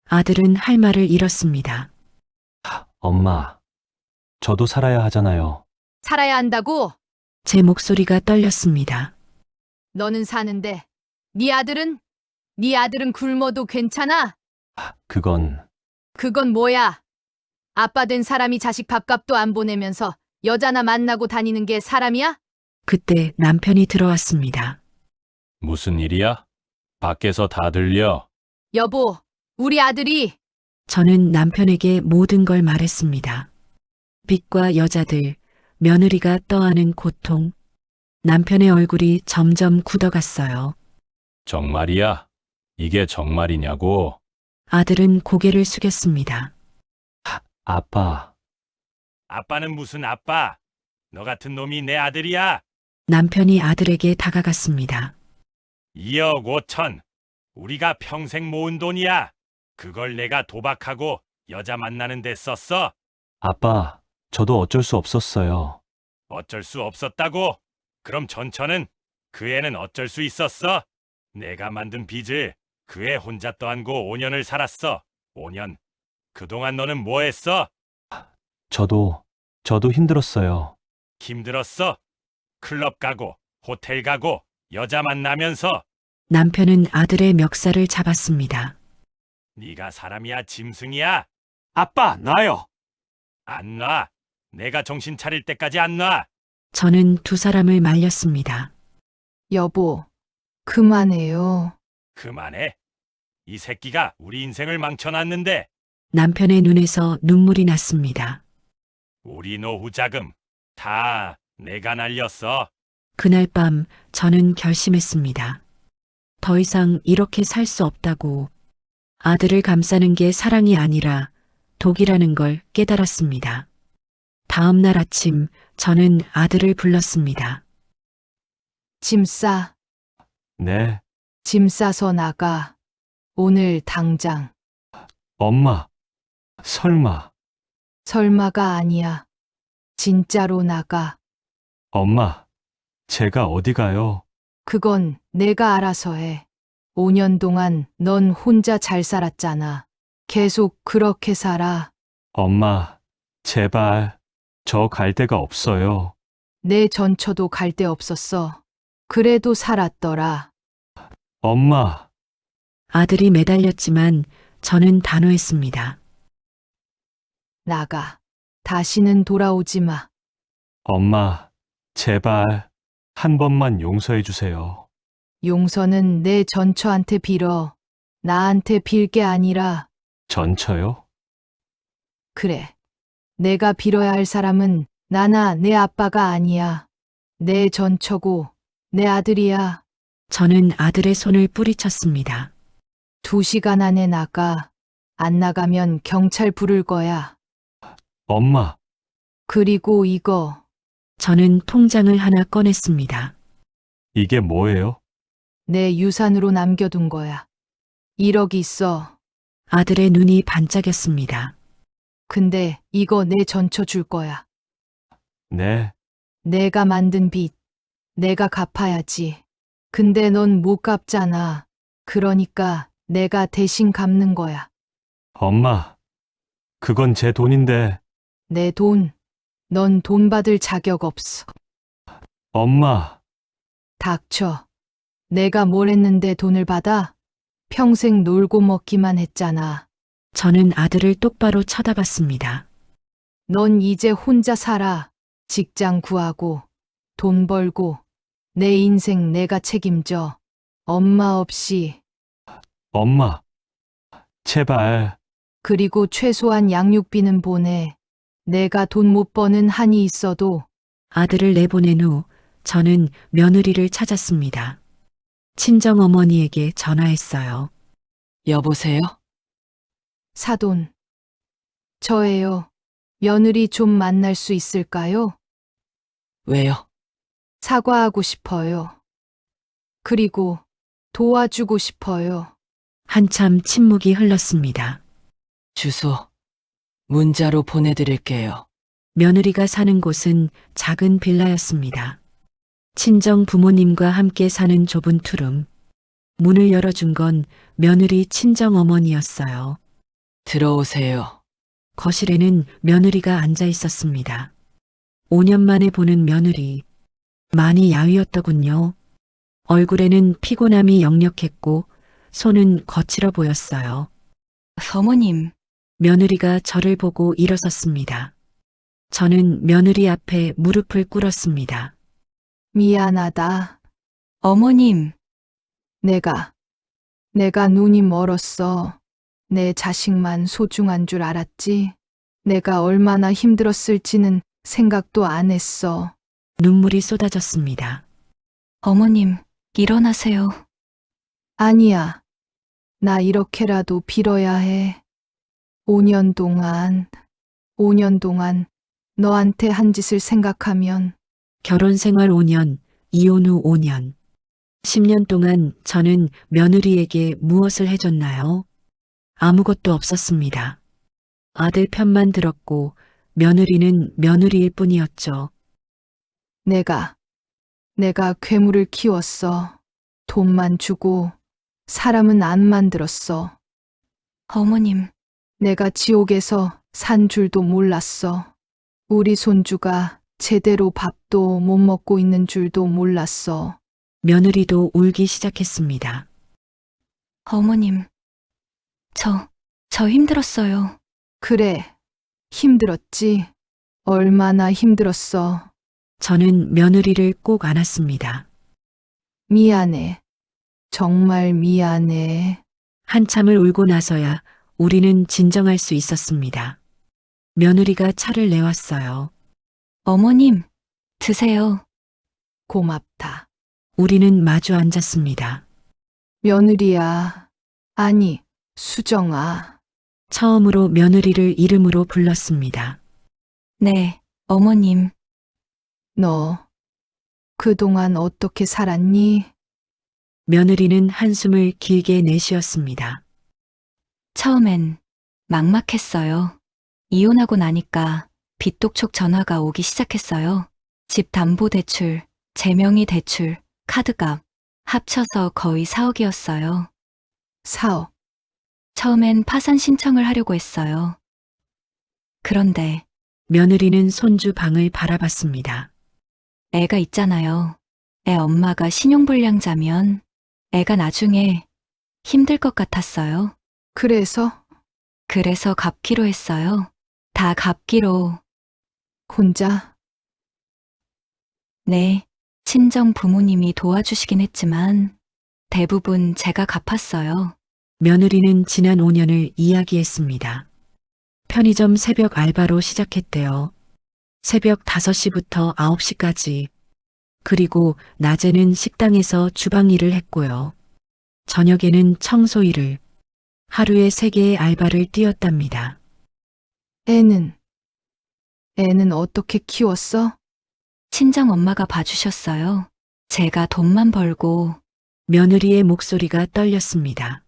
아들은 할 말을 잃었습니다. 엄마, 저도 살아야 하잖아요. 살아야 한다고? 제 목소리가 떨렸습니다. 너는 사는데 네 아들은? 네 아들은 굶어도 괜찮아? 그건 뭐야? 아빠 된 사람이 자식 밥값도 안 보내면서 여자나 만나고 다니는 게 사람이야? 그때 남편이 들어왔습니다. 무슨 일이야? 밖에서 다 들려. 여보, 우리 아들이 저는 남편에게 모든 걸 말했습니다. 빚과 여자들, 며느리가 떠안은 고통. 남편의 얼굴이 점점 굳어갔어요. 정말이야? 이게 정말이냐고? 아들은 고개를 숙였습니다. 아빠, 아빠는 무슨 아빠? 너 같은 놈이 내 아들이야? 남편이 아들에게 다가갔습니다. 2억 5천. 우리가 평생 모은 돈이야. 그걸 내가 도박하고 여자 만나는 데 썼어? 아빠, 저도 어쩔 수 없었어요. 어쩔 수 없었다고? 그럼 전처는? 그 애는 어쩔 수 있었어? 내가 만든 빚을 그 애 혼자 떠안고 5년을 살았어. 5년. 그동안 너는 뭐 했어? 저도 힘들었어요. 힘들었어? 클럽 가고, 호텔 가고, 여자 만나면서. 남편은 아들의 멱살을 잡았습니다. 네가 사람이야 짐승이야? 아빠, 놔요. 안 놔. 내가 정신 차릴 때까지 안 놔. 저는 두 사람을 말렸습니다. 여보, 그만해요. 그만해. 이 새끼가 우리 인생을 망쳐놨는데 남편의 눈에서 눈물이 났습니다. 우리 노후 자금 다 내가 날렸어. 그날 밤 저는 결심했습니다. 더 이상 이렇게 살 수 없다고. 아들을 감싸는 게 사랑이 아니라 독이라는 걸 깨달았습니다. 다음 날 아침 저는 아들을 불렀습니다. 짐 싸. 네, 짐 싸서 나가. 오늘 당장. 엄마. 설마, 설마가 아니야. 진짜로 나가. 엄마, 제가 어디 가요? 그건 내가 알아서 해. 5년 동안 넌 혼자 잘 살았잖아. 계속 그렇게 살아. 엄마, 제발, 저 갈 데가 없어요. 내 전처도 갈 데 없었어. 그래도 살았더라. 엄마, 아들이 매달렸지만 저는 단호했습니다. 나가. 다시는 돌아오지 마. 엄마, 제발, 한 번만 용서해 주세요. 용서는 내 전처한테 빌어. 나한테 빌 게 아니라. 전처요? 그래. 내가 빌어야 할 사람은 나나 내 아빠가 아니야. 내 전처고 내 아들이야. 저는 아들의 손을 뿌리쳤습니다. 2시간 안에 나가. 안 나가면 경찰 부를 거야. 엄마, 그리고 이거. 저는 통장을 하나 꺼냈습니다. 이게 뭐예요? 내 유산으로 남겨둔 거야. 1억 있어. 아들의 눈이 반짝였습니다. 근데 이거 내 전처 줄 거야. 네, 내가 만든 빚. 내가 갚아야지. 근데 넌 못 갚잖아. 그러니까 내가 대신 갚는 거야. 엄마, 그건 제 돈인데. 내 돈. 넌 돈 받을 자격 없어. 엄마, 닥쳐. 내가 뭘 했는데 돈을 받아? 평생 놀고 먹기만 했잖아. 저는 아들을 똑바로 쳐다봤습니다. 넌 이제 혼자 살아. 직장 구하고, 돈 벌고, 내 인생 내가 책임져. 엄마 없이. 엄마, 제발. 그리고 최소한 양육비는 보내. 내가 돈 못 버는 한이 있어도 아들을 내보낸 후 저는 며느리를 찾았습니다. 친정어머니에게 전화했어요. 여보세요? 사돈. 저예요. 며느리 좀 만날 수 있을까요? 왜요? 사과하고 싶어요. 그리고 도와주고 싶어요. 한참 침묵이 흘렀습니다. 주소 문자로 보내드릴게요. 며느리가 사는 곳은 작은 빌라였습니다. 친정 부모님과 함께 사는 좁은 투룸. 문을 열어준 건 며느리 친정 어머니였어요. 들어오세요. 거실에는 며느리가 앉아 있었습니다. 5년 만에 보는 며느리. 많이 야위었더군요. 얼굴에는 피곤함이 역력했고 손은 거칠어 보였어요. 어머님, 며느리가 저를 보고 일어섰습니다. 저는 며느리 앞에 무릎을 꿇었습니다. 미안하다. 어머님, 내가 눈이 멀었어. 내 자식만 소중한 줄 알았지. 내가 얼마나 힘들었을지는 생각도 안 했어. 눈물이 쏟아졌습니다. 어머님, 일어나세요. 아니야. 나 이렇게라도 빌어야 해. 5년 동안 너한테 한 짓을 생각하면 결혼 생활 5년, 이혼 후 5년. 10년 동안 저는 며느리에게 무엇을 해줬나요? 아무것도 없었습니다. 아들 편만 들었고 며느리는 며느리일 뿐이었죠. 내가 괴물을 키웠어. 돈만 주고 사람은 안 만들었어. 어머님, 내가 지옥에서 산 줄도 몰랐어. 우리 손주가 제대로 밥도 못 먹고 있는 줄도 몰랐어. 며느리도 울기 시작했습니다. 어머님, 저 힘들었어요. 그래, 힘들었지. 얼마나 힘들었어. 저는 며느리를 꼭 안았습니다. 미안해. 정말 미안해. 한참을 울고 나서야 우리는 진정할 수 있었습니다. 며느리가 차를 내왔어요. 어머님, 드세요. 고맙다. 우리는 마주 앉았습니다. 며느리야. 아니, 수정아. 처음으로 며느리를 이름으로 불렀습니다. 네, 어머님. 너 그동안 어떻게 살았니? 며느리는 한숨을 길게 내쉬었습니다. 처음엔 막막했어요. 이혼하고 나니까 빚독촉 전화가 오기 시작했어요. 집 담보대출, 제명의 대출, 카드값 합쳐서 거의 4억이었어요. 사업. 처음엔 파산 신청을 하려고 했어요. 그런데 며느리는 손주 방을 바라봤습니다. 애가 있잖아요. 애 엄마가 신용불량자면 애가 나중에 힘들 것 같았어요. 그래서 그래서 갚기로 했어요. 다 갚기로. 혼자 네, 친정 부모님이 도와주시긴 했지만 대부분 제가 갚았어요. 며느리는 지난 5년을 이야기했습니다. 편의점 새벽 알바로 시작했대요. 새벽 5시부터 9시까지. 그리고 낮에는 식당에서 주방 일을 했고요. 저녁에는 청소 일을. 하루에 3개의 알바를 뛰었답니다. 애는 어떻게 키웠어? 친정 엄마가 봐주셨어요. 제가 돈만 벌고 며느리의 목소리가 떨렸습니다.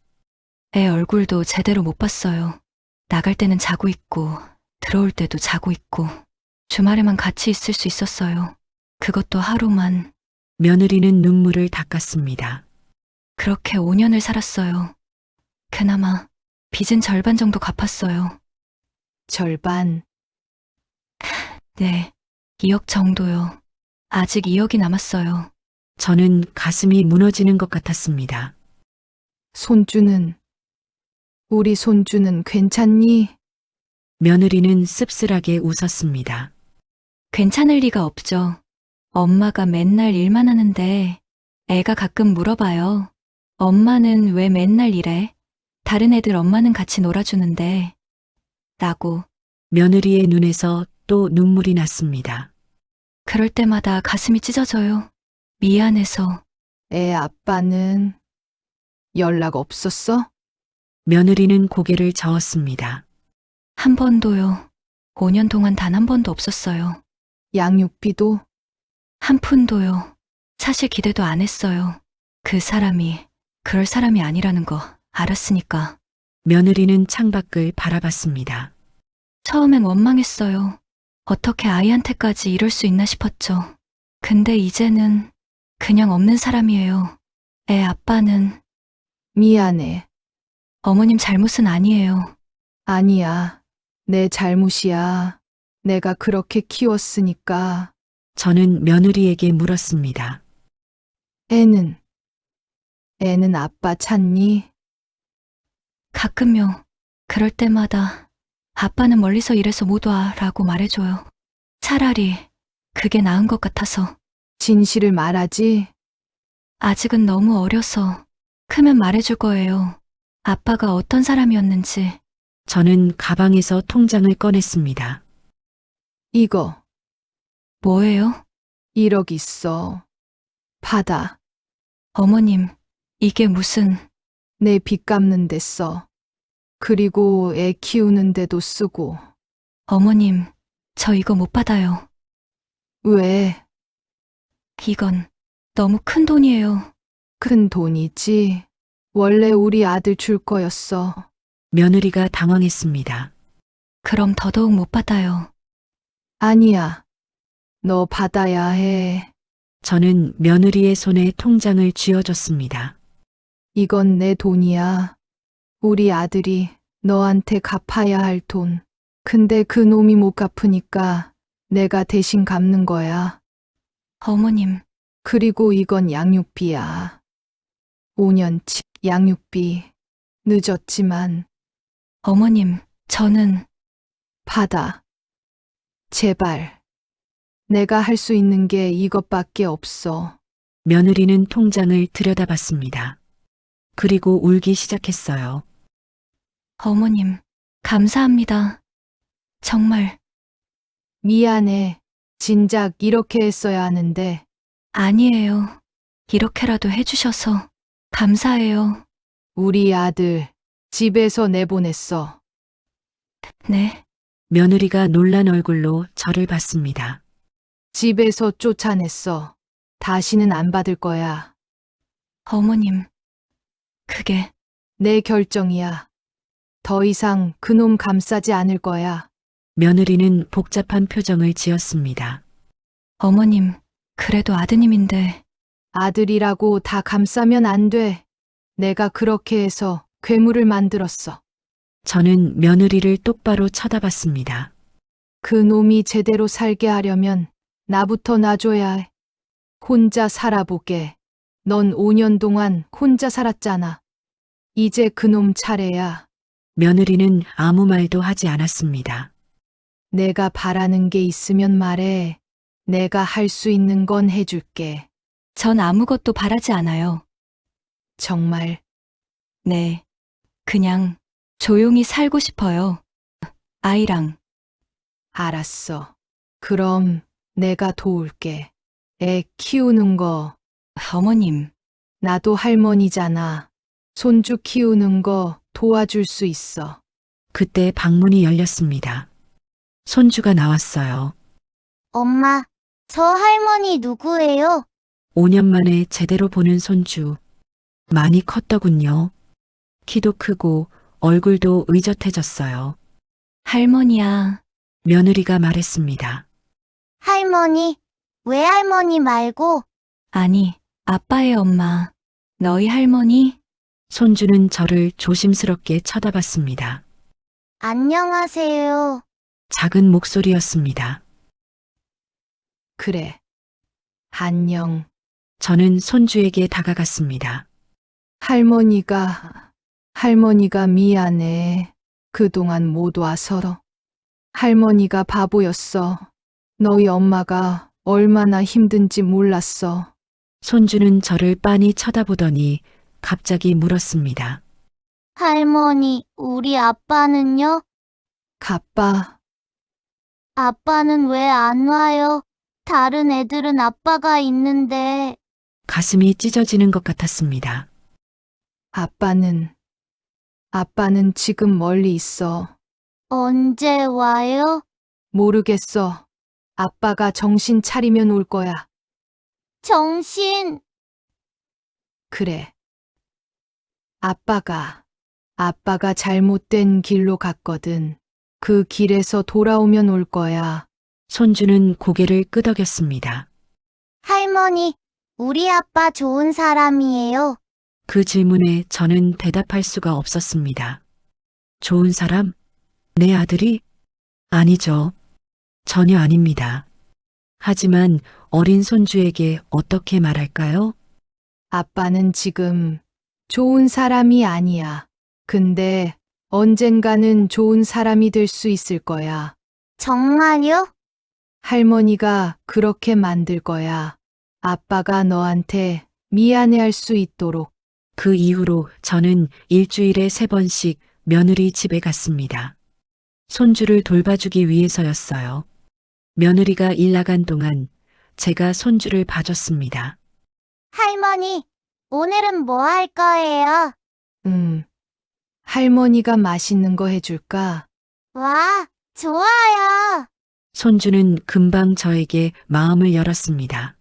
애 얼굴도 제대로 못 봤어요. 나갈 때는 자고 있고 들어올 때도 자고 있고 주말에만 같이 있을 수 있었어요. 그것도 하루만. 며느리는 눈물을 닦았습니다. 그렇게 5년을 살았어요. 그나마 빚은 절반 정도 갚았어요. 절반. 네, 2억 정도요. 아직 2억이 남았어요. 저는 가슴이 무너지는 것 같았습니다. 우리 손주는 괜찮니? 며느리는 씁쓸하게 웃었습니다. 괜찮을 리가 없죠. 엄마가 맨날 일만 하는데 애가 가끔 물어봐요. 엄마는 왜 맨날 일해? 다른 애들 엄마는 같이 놀아주는데. 라고. 며느리의 눈에서 또 눈물이 났습니다. 그럴 때마다 가슴이 찢어져요. 미안해서. 애 아빠는 연락 없었어? 며느리는 고개를 저었습니다. 한 번도요. 5년 동안 단 한 번도 없었어요. 양육비도? 한 푼도요. 사실 기대도 안 했어요. 그 사람이 그럴 사람이 아니라는 거 알았으니까. 며느리는 창밖을 바라봤습니다. 처음엔 원망했어요. 어떻게 아이한테까지 이럴 수 있나 싶었죠. 근데 이제는 그냥 없는 사람이에요. 애 아빠는. 미안해. 어머님 잘못은 아니에요. 아니야. 내 잘못이야. 내가 그렇게 키웠으니까. 저는 며느리에게 물었습니다. 애는 아빠 찾니? 가끔요. 그럴 때마다 아빠는 멀리서 일해서 못 와라고 말해줘요. 차라리 그게 나은 것 같아서. 진실을 말하지? 아직은 너무 어려서 크면 말해줄 거예요. 아빠가 어떤 사람이었는지. 저는 가방에서 통장을 꺼냈습니다. 이거 뭐예요? 1억 있어. 받아. 어머님, 이게 무슨... 내 빚 갚는 데 써. 그리고 애 키우는 데도 쓰고. 어머님, 저 이거 못 받아요. 왜? 이건 너무 큰 돈이에요. 큰 돈이지. 원래 우리 아들 줄 거였어. 며느리가 당황했습니다. 그럼 더더욱 못 받아요. 아니야. 너 받아야 해. 저는 며느리의 손에 통장을 쥐어줬습니다. 이건 내 돈이야. 우리 아들이 너한테 갚아야 할 돈. 근데 그 놈이 못 갚으니까 내가 대신 갚는 거야. 어머님, 그리고 이건 양육비야. 5년치 양육비. 늦었지만 어머님, 저는... 받아. 제발. 내가 할 수 있는 게 이것밖에 없어. 며느리는 통장을 들여다봤습니다. 그리고 울기 시작했어요. 어머님, 감사합니다. 정말 미안해. 진작 이렇게 했어야 하는데. 아니에요. 이렇게라도 해주셔서 감사해요. 우리 아들 집에서 내보냈어. 네, 며느리가 놀란 얼굴로 저를 봤습니다. 집에서 쫓아냈어. 다시는 안 받을 거야. 어머님, 그게... 내 결정이야. 더 이상 그놈 감싸지 않을 거야. 며느리는 복잡한 표정을 지었습니다. 어머님, 그래도 아드님인데... 아들이라고 다 감싸면 안 돼. 내가 그렇게 해서 괴물을 만들었어. 저는 며느리를 똑바로 쳐다봤습니다. 그 놈이 제대로 살게 하려면 나부터 놔줘야 해. 혼자 살아보게. 넌 5년 동안 혼자 살았잖아. 이제 그놈 차례야. 며느리는 아무 말도 하지 않았습니다. 내가 바라는 게 있으면 말해. 내가 할 수 있는 건 해줄게. 전 아무것도 바라지 않아요. 정말. 네, 그냥 조용히 살고 싶어요. 아이랑. 알았어. 그럼 내가 도울게. 애 키우는 거. 어머님, 나도 할머니잖아. 손주 키우는 거 도와줄 수 있어. 그때 방문이 열렸습니다. 손주가 나왔어요. 엄마, 저 할머니 누구예요? 5년 만에 제대로 보는 손주. 많이 컸더군요. 키도 크고 얼굴도 의젓해졌어요. 할머니야. 며느리가 말했습니다. 할머니, 외할머니 말고 아니, 아빠의 엄마. 너희 할머니? 손주는 저를 조심스럽게 쳐다봤습니다. 안녕하세요. 작은 목소리였습니다. 그래. 안녕. 저는 손주에게 다가갔습니다. 할머니가 미안해. 그동안 못 와서. 할머니가 바보였어. 너희 엄마가 얼마나 힘든지 몰랐어. 손주는 저를 빤히 쳐다보더니 갑자기 물었습니다. 할머니, 우리 아빠는요? 가빠. 아빠는 왜 안 와요? 다른 애들은 아빠가 있는데. 가슴이 찢어지는 것 같았습니다. 아빠는 지금 멀리 있어. 언제 와요? 모르겠어. 아빠가 정신 차리면 올 거야. 정신. 그래. 아빠가 잘못된 길로 갔거든. 그 길에서 돌아오면 올 거야. 손주는 고개를 끄덕였습니다. 할머니, 우리 아빠 좋은 사람이에요. 그 질문에 저는 대답할 수가 없었습니다. 좋은 사람? 내 아들이? 아니죠. 전혀 아닙니다. 하지만 어린 손주에게 어떻게 말할까요? 아빠는 지금 좋은 사람이 아니야. 근데 언젠가는 좋은 사람이 될 수 있을 거야. 정말요? 할머니가 그렇게 만들 거야. 아빠가 너한테 미안해할 수 있도록. 그 이후로 저는 일주일에 3번씩 며느리 집에 갔습니다. 손주를 돌봐주기 위해서였어요. 며느리가 일 나간 동안 제가 손주를 봐줬습니다. 할머니, 오늘은 뭐 할 거예요? 할머니가 맛있는 거 해줄까? 와, 좋아요. 손주는 금방 저에게 마음을 열었습니다.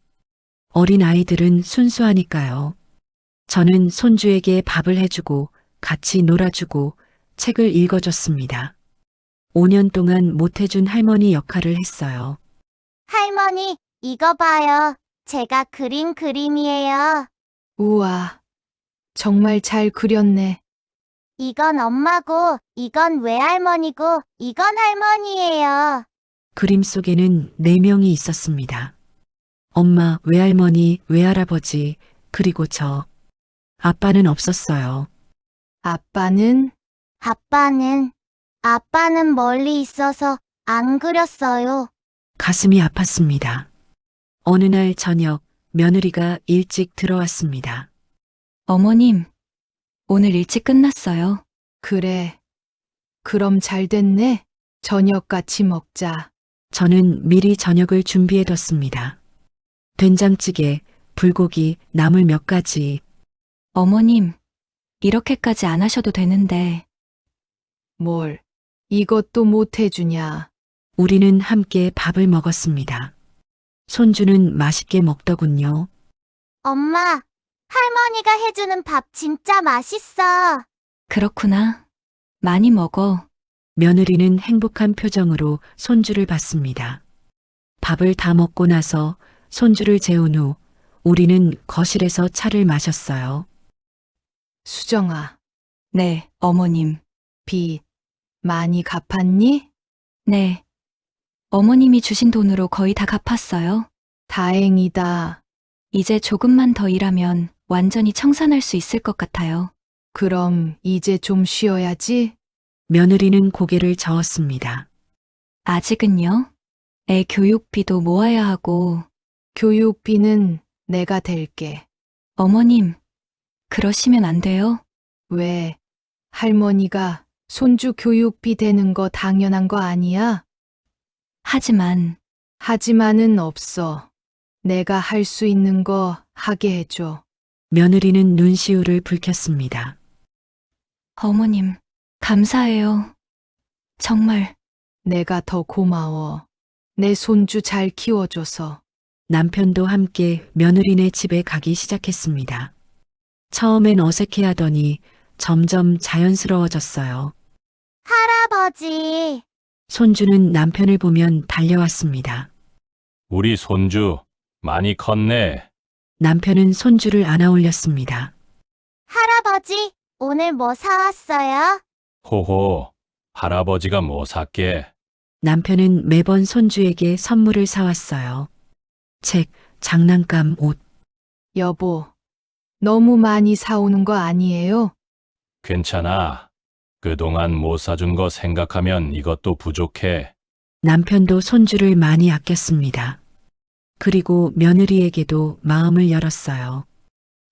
어린 아이들은 순수하니까요. 저는 손주에게 밥을 해주고 같이 놀아주고 책을 읽어줬습니다. 5년 동안 못해준 할머니 역할을 했어요. 할머니, 이거 봐요. 제가 그린 그림이에요. 우와, 정말 잘 그렸네. 이건 엄마고, 이건 외할머니고, 이건 할머니예요. 그림 속에는 4명이 있었습니다. 엄마, 외할머니, 외할아버지, 그리고 저. 아빠는 없었어요. 아빠는 아빠는 멀리 있어서 안 그렸어요. 가슴이 아팠습니다. 어느 날 저녁 며느리가 일찍 들어왔습니다. 어머님, 오늘 일찍 끝났어요. 그래. 그럼 잘 됐네. 저녁 같이 먹자. 저는 미리 저녁을 준비해뒀습니다. 된장찌개, 불고기, 나물 몇 가지. 어머님, 이렇게까지 안 하셔도 되는데. 뭘, 이것도 못 해주냐. 우리는 함께 밥을 먹었습니다. 손주는 맛있게 먹더군요. 엄마, 할머니가 해주는 밥 진짜 맛있어. 그렇구나. 많이 먹어. 며느리는 행복한 표정으로 손주를 봤습니다. 밥을 다 먹고 나서 손주를 재운 후 우리는 거실에서 차를 마셨어요. 수정아, 네, 어머님. 빚 많이 갚았니? 네. 어머님이 주신 돈으로 거의 다 갚았어요. 다행이다. 이제 조금만 더 일하면 완전히 청산할 수 있을 것 같아요. 그럼 이제 좀 쉬어야지. 며느리는 고개를 저었습니다. 아직은요? 애 교육비도 모아야 하고. 교육비는 내가 댈게. 어머님, 그러시면 안 돼요. 왜? 할머니가 손주 교육비 대는 거 당연한 거 아니야? 하지만은 없어. 내가 할 수 있는 거 하게 해줘. 며느리는 눈시울을 붉혔습니다. 어머님, 감사해요. 정말. 내가 더 고마워. 내 손주 잘 키워줘서. 남편도 함께 며느리네 집에 가기 시작했습니다. 처음엔 어색해하더니 점점 자연스러워졌어요. 할아버지, 손주는 남편을 보면 달려왔습니다. 우리 손주 많이 컸네. 남편은 손주를 안아 올렸습니다. 할아버지, 오늘 뭐 사왔어요? 호호, 할아버지가 뭐 샀게? 남편은 매번 손주에게 선물을 사왔어요. 책, 장난감, 옷. 여보, 너무 많이 사오는 거 아니에요? 괜찮아. 그동안 못 사준 거 생각하면 이것도 부족해. 남편도 손주를 많이 아꼈습니다. 그리고 며느리에게도 마음을 열었어요.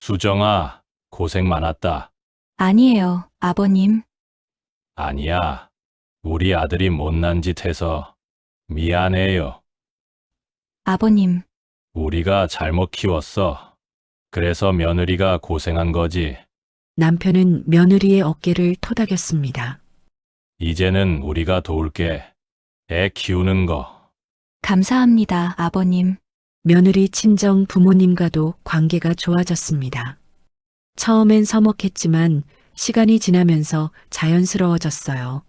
수정아, 고생 많았다. 아니에요, 아버님. 아니야. 우리 아들이 못난 짓 해서 미안해요. 아버님, 우리가 잘못 키웠어. 그래서 며느리가 고생한 거지. 남편은 며느리의 어깨를 토닥였습니다. 이제는 우리가 도울게. 애 키우는 거. 감사합니다, 아버님. 며느리 친정 부모님과도 관계가 좋아졌습니다. 처음엔 서먹했지만 시간이 지나면서 자연스러워졌어요.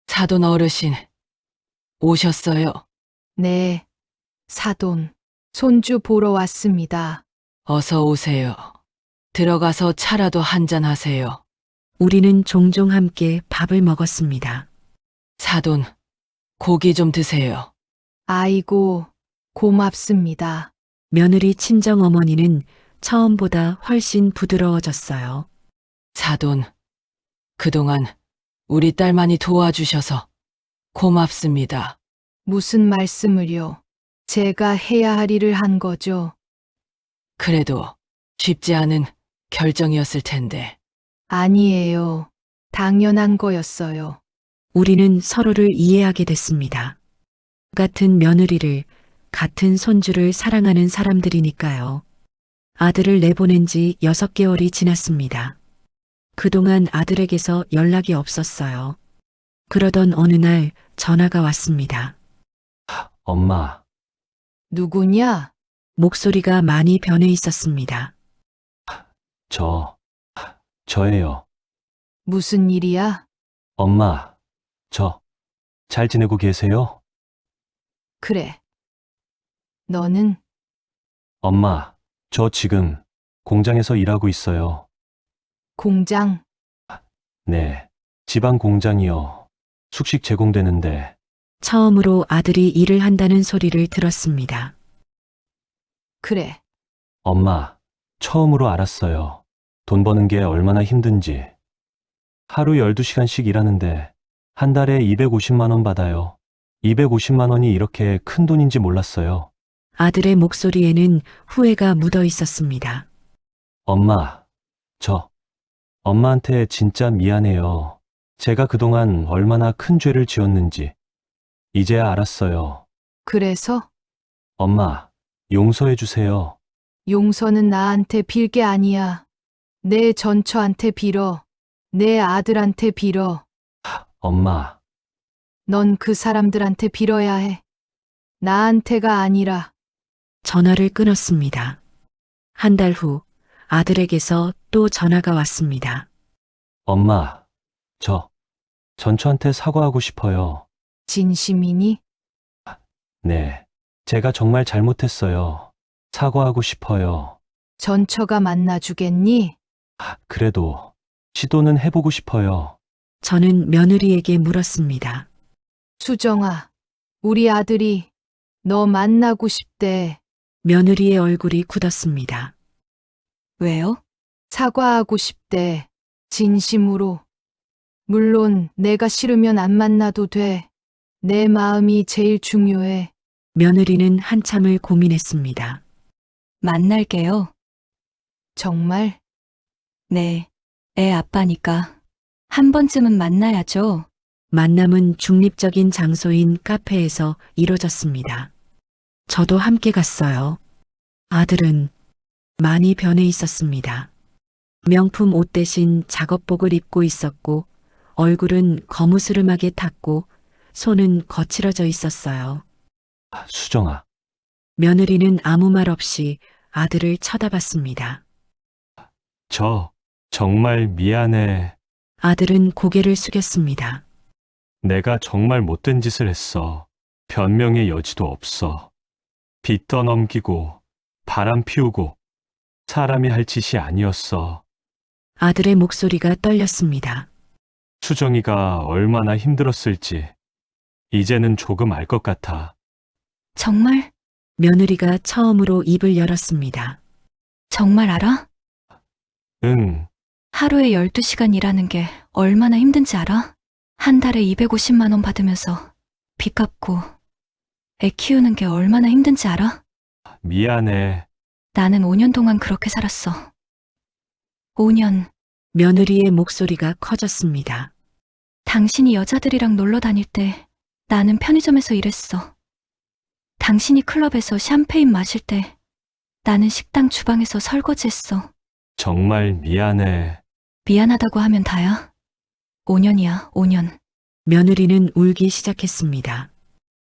사돈 어르신, 오셨어요. 네, 사돈, 손주 보러 왔습니다. 어서 오세요. 들어가서 차라도 한잔 하세요. 우리는 종종 함께 밥을 먹었습니다. 사돈, 고기 좀 드세요. 아이고, 고맙습니다. 며느리 친정 어머니는 처음보다 훨씬 부드러워졌어요. 사돈, 그동안 우리 딸 많이 도와주셔서 고맙습니다. 무슨 말씀을요? 제가 해야 할 일을 한 거죠. 그래도 쉽지 않은 결정이었을 텐데. 아니에요. 당연한 거였어요. 우리는 서로를 이해하게 됐습니다. 같은 며느리를, 같은 손주를 사랑하는 사람들이니까요. 아들을 내보낸 지 6개월이 지났습니다. 그동안 아들에게서 연락이 없었어요. 그러던 어느 날 전화가 왔습니다. 엄마, 누구냐? 목소리가 많이 변해 있었습니다. 저예요. 무슨 일이야? 엄마, 잘 지내고 계세요? 그래. 너는 엄마, 저 지금 공장에서 일하고 있어요. 공장, 네, 지방 공장이요. 숙식 제공되는데, 처음으로 아들이 일을 한다는 소리를 들었습니다. 그래. 엄마, 처음으로 알았어요. 돈 버는 게 얼마나 힘든지. 하루 12시간씩 일하는데 한 달에 250만 원 받아요. 250만 원이 이렇게 큰 돈인지 몰랐어요. 아들의 목소리에는 후회가 묻어 있었습니다. 엄마, 엄마한테 진짜 미안해요. 제가 그동안 얼마나 큰 죄를 지었는지. 이제야 알았어요. 그래서 엄마, 용서해 주세요. 용서는 나한테 빌 게 아니야. 내 전처한테 빌어. 내 아들한테 빌어. 엄마, 넌 그 사람들한테 빌어야 해. 나한테가 아니라. 전화를 끊었습니다. 한 달 후 아들에게서 또 전화가 왔습니다. 엄마, 전처한테 사과하고 싶어요. 진심이니? 네, 제가 정말 잘못했어요. 사과하고 싶어요. 전처가 만나주겠니? 그래도 시도는 해보고 싶어요. 저는 며느리에게 물었습니다. 수정아, 우리 아들이 너 만나고 싶대. 며느리의 얼굴이 굳었습니다. 왜요? 사과하고 싶대. 진심으로. 물론 내가 싫으면 안 만나도 돼. 내 마음이 제일 중요해. 며느리는 한참을 고민했습니다. 만날게요. 정말? 네, 애 아빠니까. 한 번쯤은 만나야죠. 만남은 중립적인 장소인 카페에서 이뤄졌습니다. 저도 함께 갔어요. 아들은 많이 변해 있었습니다. 명품 옷 대신 작업복을 입고 있었고, 얼굴은 거무스름하게 탔고, 손은 거칠어져 있었어요. 수정아, 며느리는 아무 말 없이 아들을 쳐다봤습니다. 정말 미안해. 아들은 고개를 숙였습니다. 내가 정말 못된 짓을 했어. 변명의 여지도 없어. 빚 떠넘기고, 바람 피우고, 사람이 할 짓이 아니었어. 아들의 목소리가 떨렸습니다. 수정이가 얼마나 힘들었을지 이제는 조금 알 것 같아. 정말? 며느리가 처음으로 입을 열었습니다. 정말 알아? 응, 하루에 12시간 일하는 게 얼마나 힘든지 알아? 한 달에 250만 원 받으면서 빚 갚고 애 키우는 게 얼마나 힘든지 알아? 미안해. 나는 5년 동안 그렇게 살았어. 5년. 며느리의 목소리가 커졌습니다. 당신이 여자들이랑 놀러 다닐 때 나는 편의점에서 일했어. 당신이 클럽에서 샴페인 마실 때 나는 식당 주방에서 설거지했어. 정말 미안해. 미안하다고 하면 다야. 5년이야, 5년. 며느리는 울기 시작했습니다.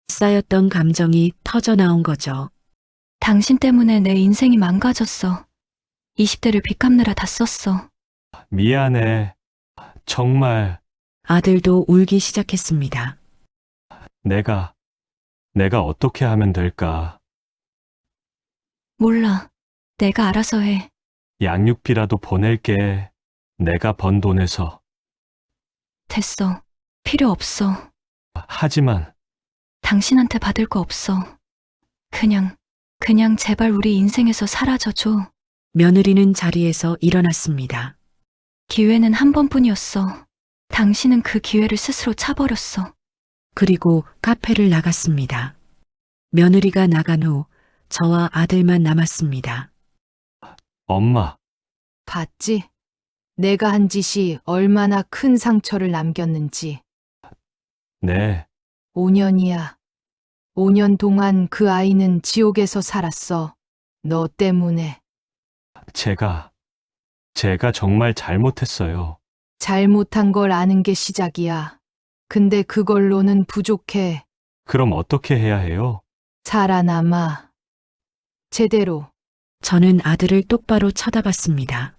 쌓였던 감정이 터져 나온 거죠. 당신 때문에 내 인생이 망가졌어. 20대를 빚 갚느라 다 썼어. 미안해. 정말 아들도 울기 시작했습니다. 내가 어떻게 하면 될까? 몰라. 내가 알아서 해. 양육비라도 보낼게. 내가 번 돈에서. 됐어. 필요 없어. 하지만 당신한테 받을 거 없어. 그냥 제발 우리 인생에서 사라져줘. 며느리는 자리에서 일어났습니다. 기회는 한 번뿐이었어. 당신은 그 기회를 스스로 차버렸어. 그리고 카페를 나갔습니다. 며느리가 나간 후 저와 아들만 남았습니다. 엄마, 봤지? 내가 한 짓이 얼마나 큰 상처를 남겼는지. 네, 5년이야. 5년 동안 그 아이는 지옥에서 살았어. 너 때문에. 제가 정말 잘못했어요. 잘못한 걸 아는 게 시작이야. 근데 그걸로는 부족해. 그럼 어떻게 해야 해요? 살아남아. 제대로. 저는 아들을 똑바로 쳐다봤습니다.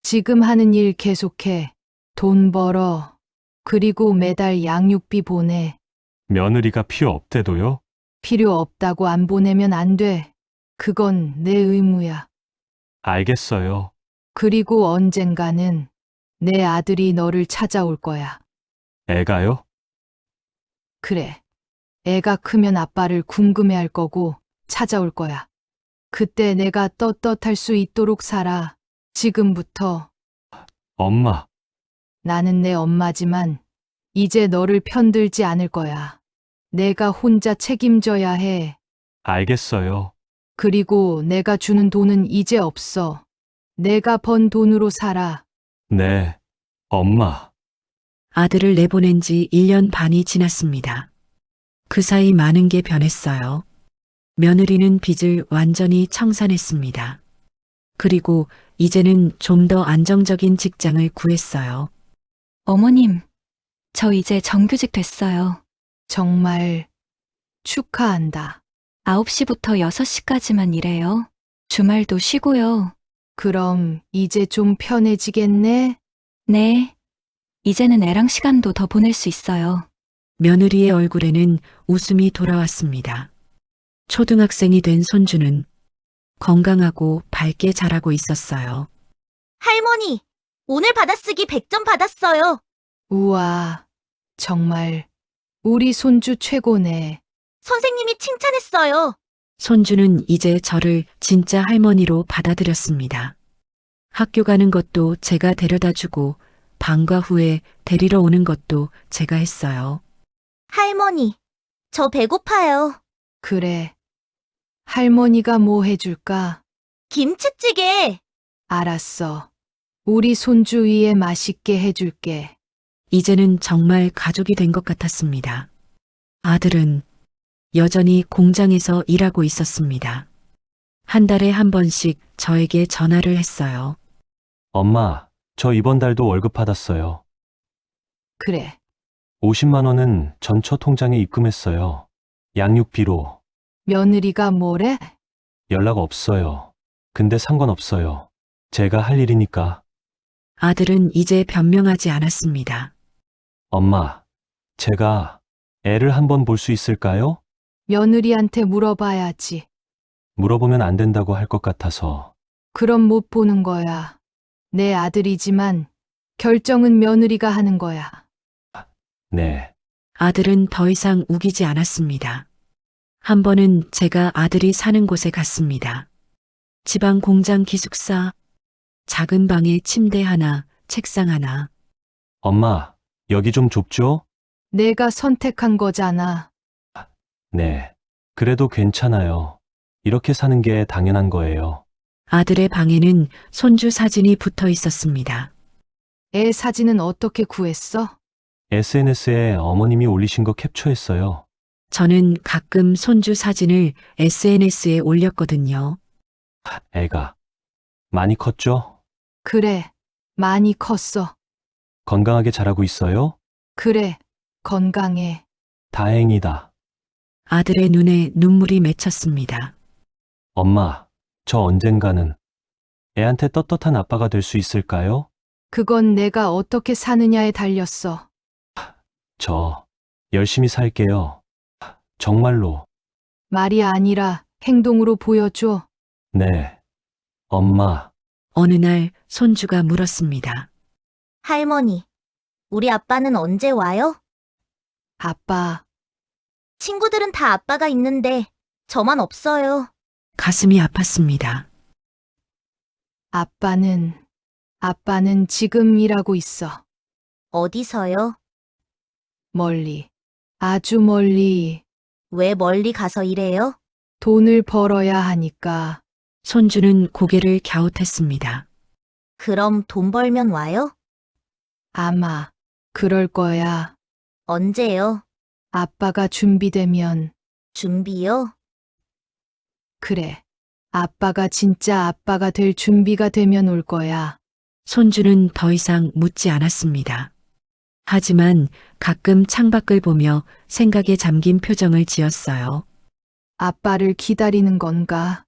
지금 하는 일 계속해. 돈 벌어. 그리고 매달 양육비 보내. 며느리가 필요 없대도요? 필요 없다고 안 보내면 안 돼. 그건 내 의무야. 알겠어요. 그리고 언젠가는 내 아들이 너를 찾아올 거야. 애가요? 그래. 애가 크면 아빠를 궁금해할 거고 찾아올 거야. 그때 내가 떳떳할 수 있도록 살아. 지금부터. 엄마, 나는 내 엄마지만 이제 너를 편들지 않을 거야. 내가 혼자 책임져야 해. 알겠어요. 그리고 내가 주는 돈은 이제 없어. 내가 번 돈으로 살아. 네, 엄마. 아들을 내보낸 지 1년 반이 지났습니다. 그 사이 많은 게 변했어요. 며느리는 빚을 완전히 청산했습니다. 그리고 이제는 좀 더 안정적인 직장을 구했어요. 어머님, 저 이제 정규직 됐어요. 정말 축하한다. 9시부터 6시까지만 일해요. 주말도 쉬고요. 그럼 이제 좀 편해지겠네? 네. 이제는 애랑 시간도 더 보낼 수 있어요. 며느리의 얼굴에는 웃음이 돌아왔습니다. 초등학생이 된 손주는 건강하고 밝게 자라고 있었어요. 할머니, 오늘 받아쓰기 100점 받았어요. 우와, 정말 우리 손주 최고네. 선생님이 칭찬했어요. 손주는 이제 저를 진짜 할머니로 받아들였습니다. 학교 가는 것도 제가 데려다 주고 방과 후에 데리러 오는 것도 제가 했어요. 할머니, 저 배고파요. 그래. 할머니가 뭐 해줄까? 김치찌개. 알았어. 우리 손주 위에 맛있게 해줄게. 이제는 정말 가족이 된 것 같았습니다. 아들은 여전히 공장에서 일하고 있었습니다. 한 달에 한 번씩 저에게 전화를 했어요. 엄마, 저 이번 달도 월급 받았어요. 그래. 50만 원은 전처 통장에 입금했어요. 양육비로. 며느리가 뭐래? 연락 없어요. 근데 상관없어요. 제가 할 일이니까. 아들은 이제 변명하지 않았습니다. 엄마, 제가 애를 한번 볼 수 있을까요? 며느리한테 물어봐야지. 물어보면 안 된다고 할 것 같아서. 그럼 못 보는 거야. 내 아들이지만 결정은 며느리가 하는 거야. 네. 아들은 더 이상 우기지 않았습니다. 한 번은 제가 아들이 사는 곳에 갔습니다. 지방 공장 기숙사, 작은 방에 침대 하나, 책상 하나. 엄마, 여기 좀 좁죠? 내가 선택한 거잖아. 네. 그래도 괜찮아요. 이렇게 사는 게 당연한 거예요. 아들의 방에는 손주 사진이 붙어 있었습니다. 애 사진은 어떻게 구했어? SNS에 어머님이 올리신 거 캡처했어요. 저는 가끔 손주 사진을 SNS에 올렸거든요. 애가 많이 컸죠? 그래, 많이 컸어. 건강하게 자라고 있어요? 그래, 건강해. 다행이다. 아들의 눈에 눈물이 맺혔습니다. 엄마, 저 언젠가는 애한테 떳떳한 아빠가 될 수 있을까요? 그건 내가 어떻게 사느냐에 달렸어. 저 열심히 살게요. 정말로. 말이 아니라 행동으로 보여줘. 네. 엄마, 어느 날 손주가 물었습니다. 할머니, 우리 아빠는 언제 와요? 아빠, 친구들은 다 아빠가 있는데 저만 없어요. 가슴이 아팠습니다. 아빠는 지금 일하고 있어. 어디서요? 멀리, 아주 멀리. 왜 멀리 가서 일해요? 돈을 벌어야 하니까. 손주는 고개를 갸웃했습니다. 그럼 돈 벌면 와요? 아마, 그럴 거야. 언제요? 아빠가 준비되면. 준비요? 그래. 아빠가 진짜 아빠가 될 준비가 되면 올 거야. 손주는 더 이상 묻지 않았습니다. 하지만 가끔 창밖을 보며 생각에 잠긴 표정을 지었어요. 아빠를 기다리는 건가?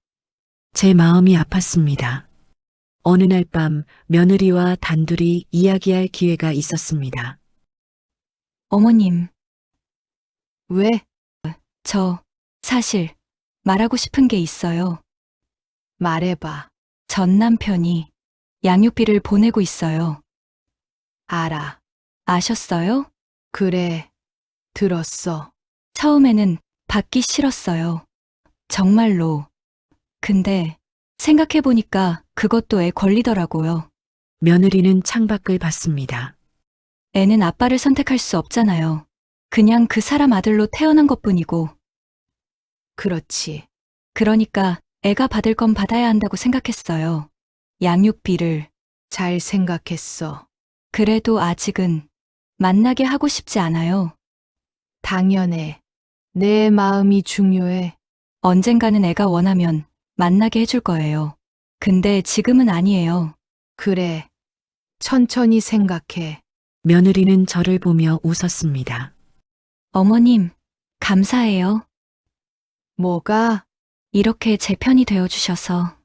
제 마음이 아팠습니다. 어느 날 밤 며느리와 단둘이 이야기할 기회가 있었습니다. 어머님, 왜? 저 사실 말하고 싶은 게 있어요. 말해봐. 전 남편이 양육비를 보내고 있어요. 알아. 아셨어요? 그래. 들었어. 처음에는 받기 싫었어요. 정말로. 근데 생각해보니까 그것도 애 권리더라고요. 며느리는 창밖을 봤습니다. 애는 아빠를 선택할 수 없잖아요. 그냥 그 사람 아들로 태어난 것뿐이고. 그렇지. 그러니까 애가 받을 건 받아야 한다고 생각했어요. 양육비를. 잘 생각했어. 그래도 아직은 만나게 하고 싶지 않아요. 당연해. 내 마음이 중요해. 언젠가는 애가 원하면 만나게 해줄 거예요. 근데 지금은 아니에요. 그래. 천천히 생각해. 며느리는 저를 보며 웃었습니다. 어머님, 감사해요. 뭐가? 이렇게 제 편이 되어주셔서.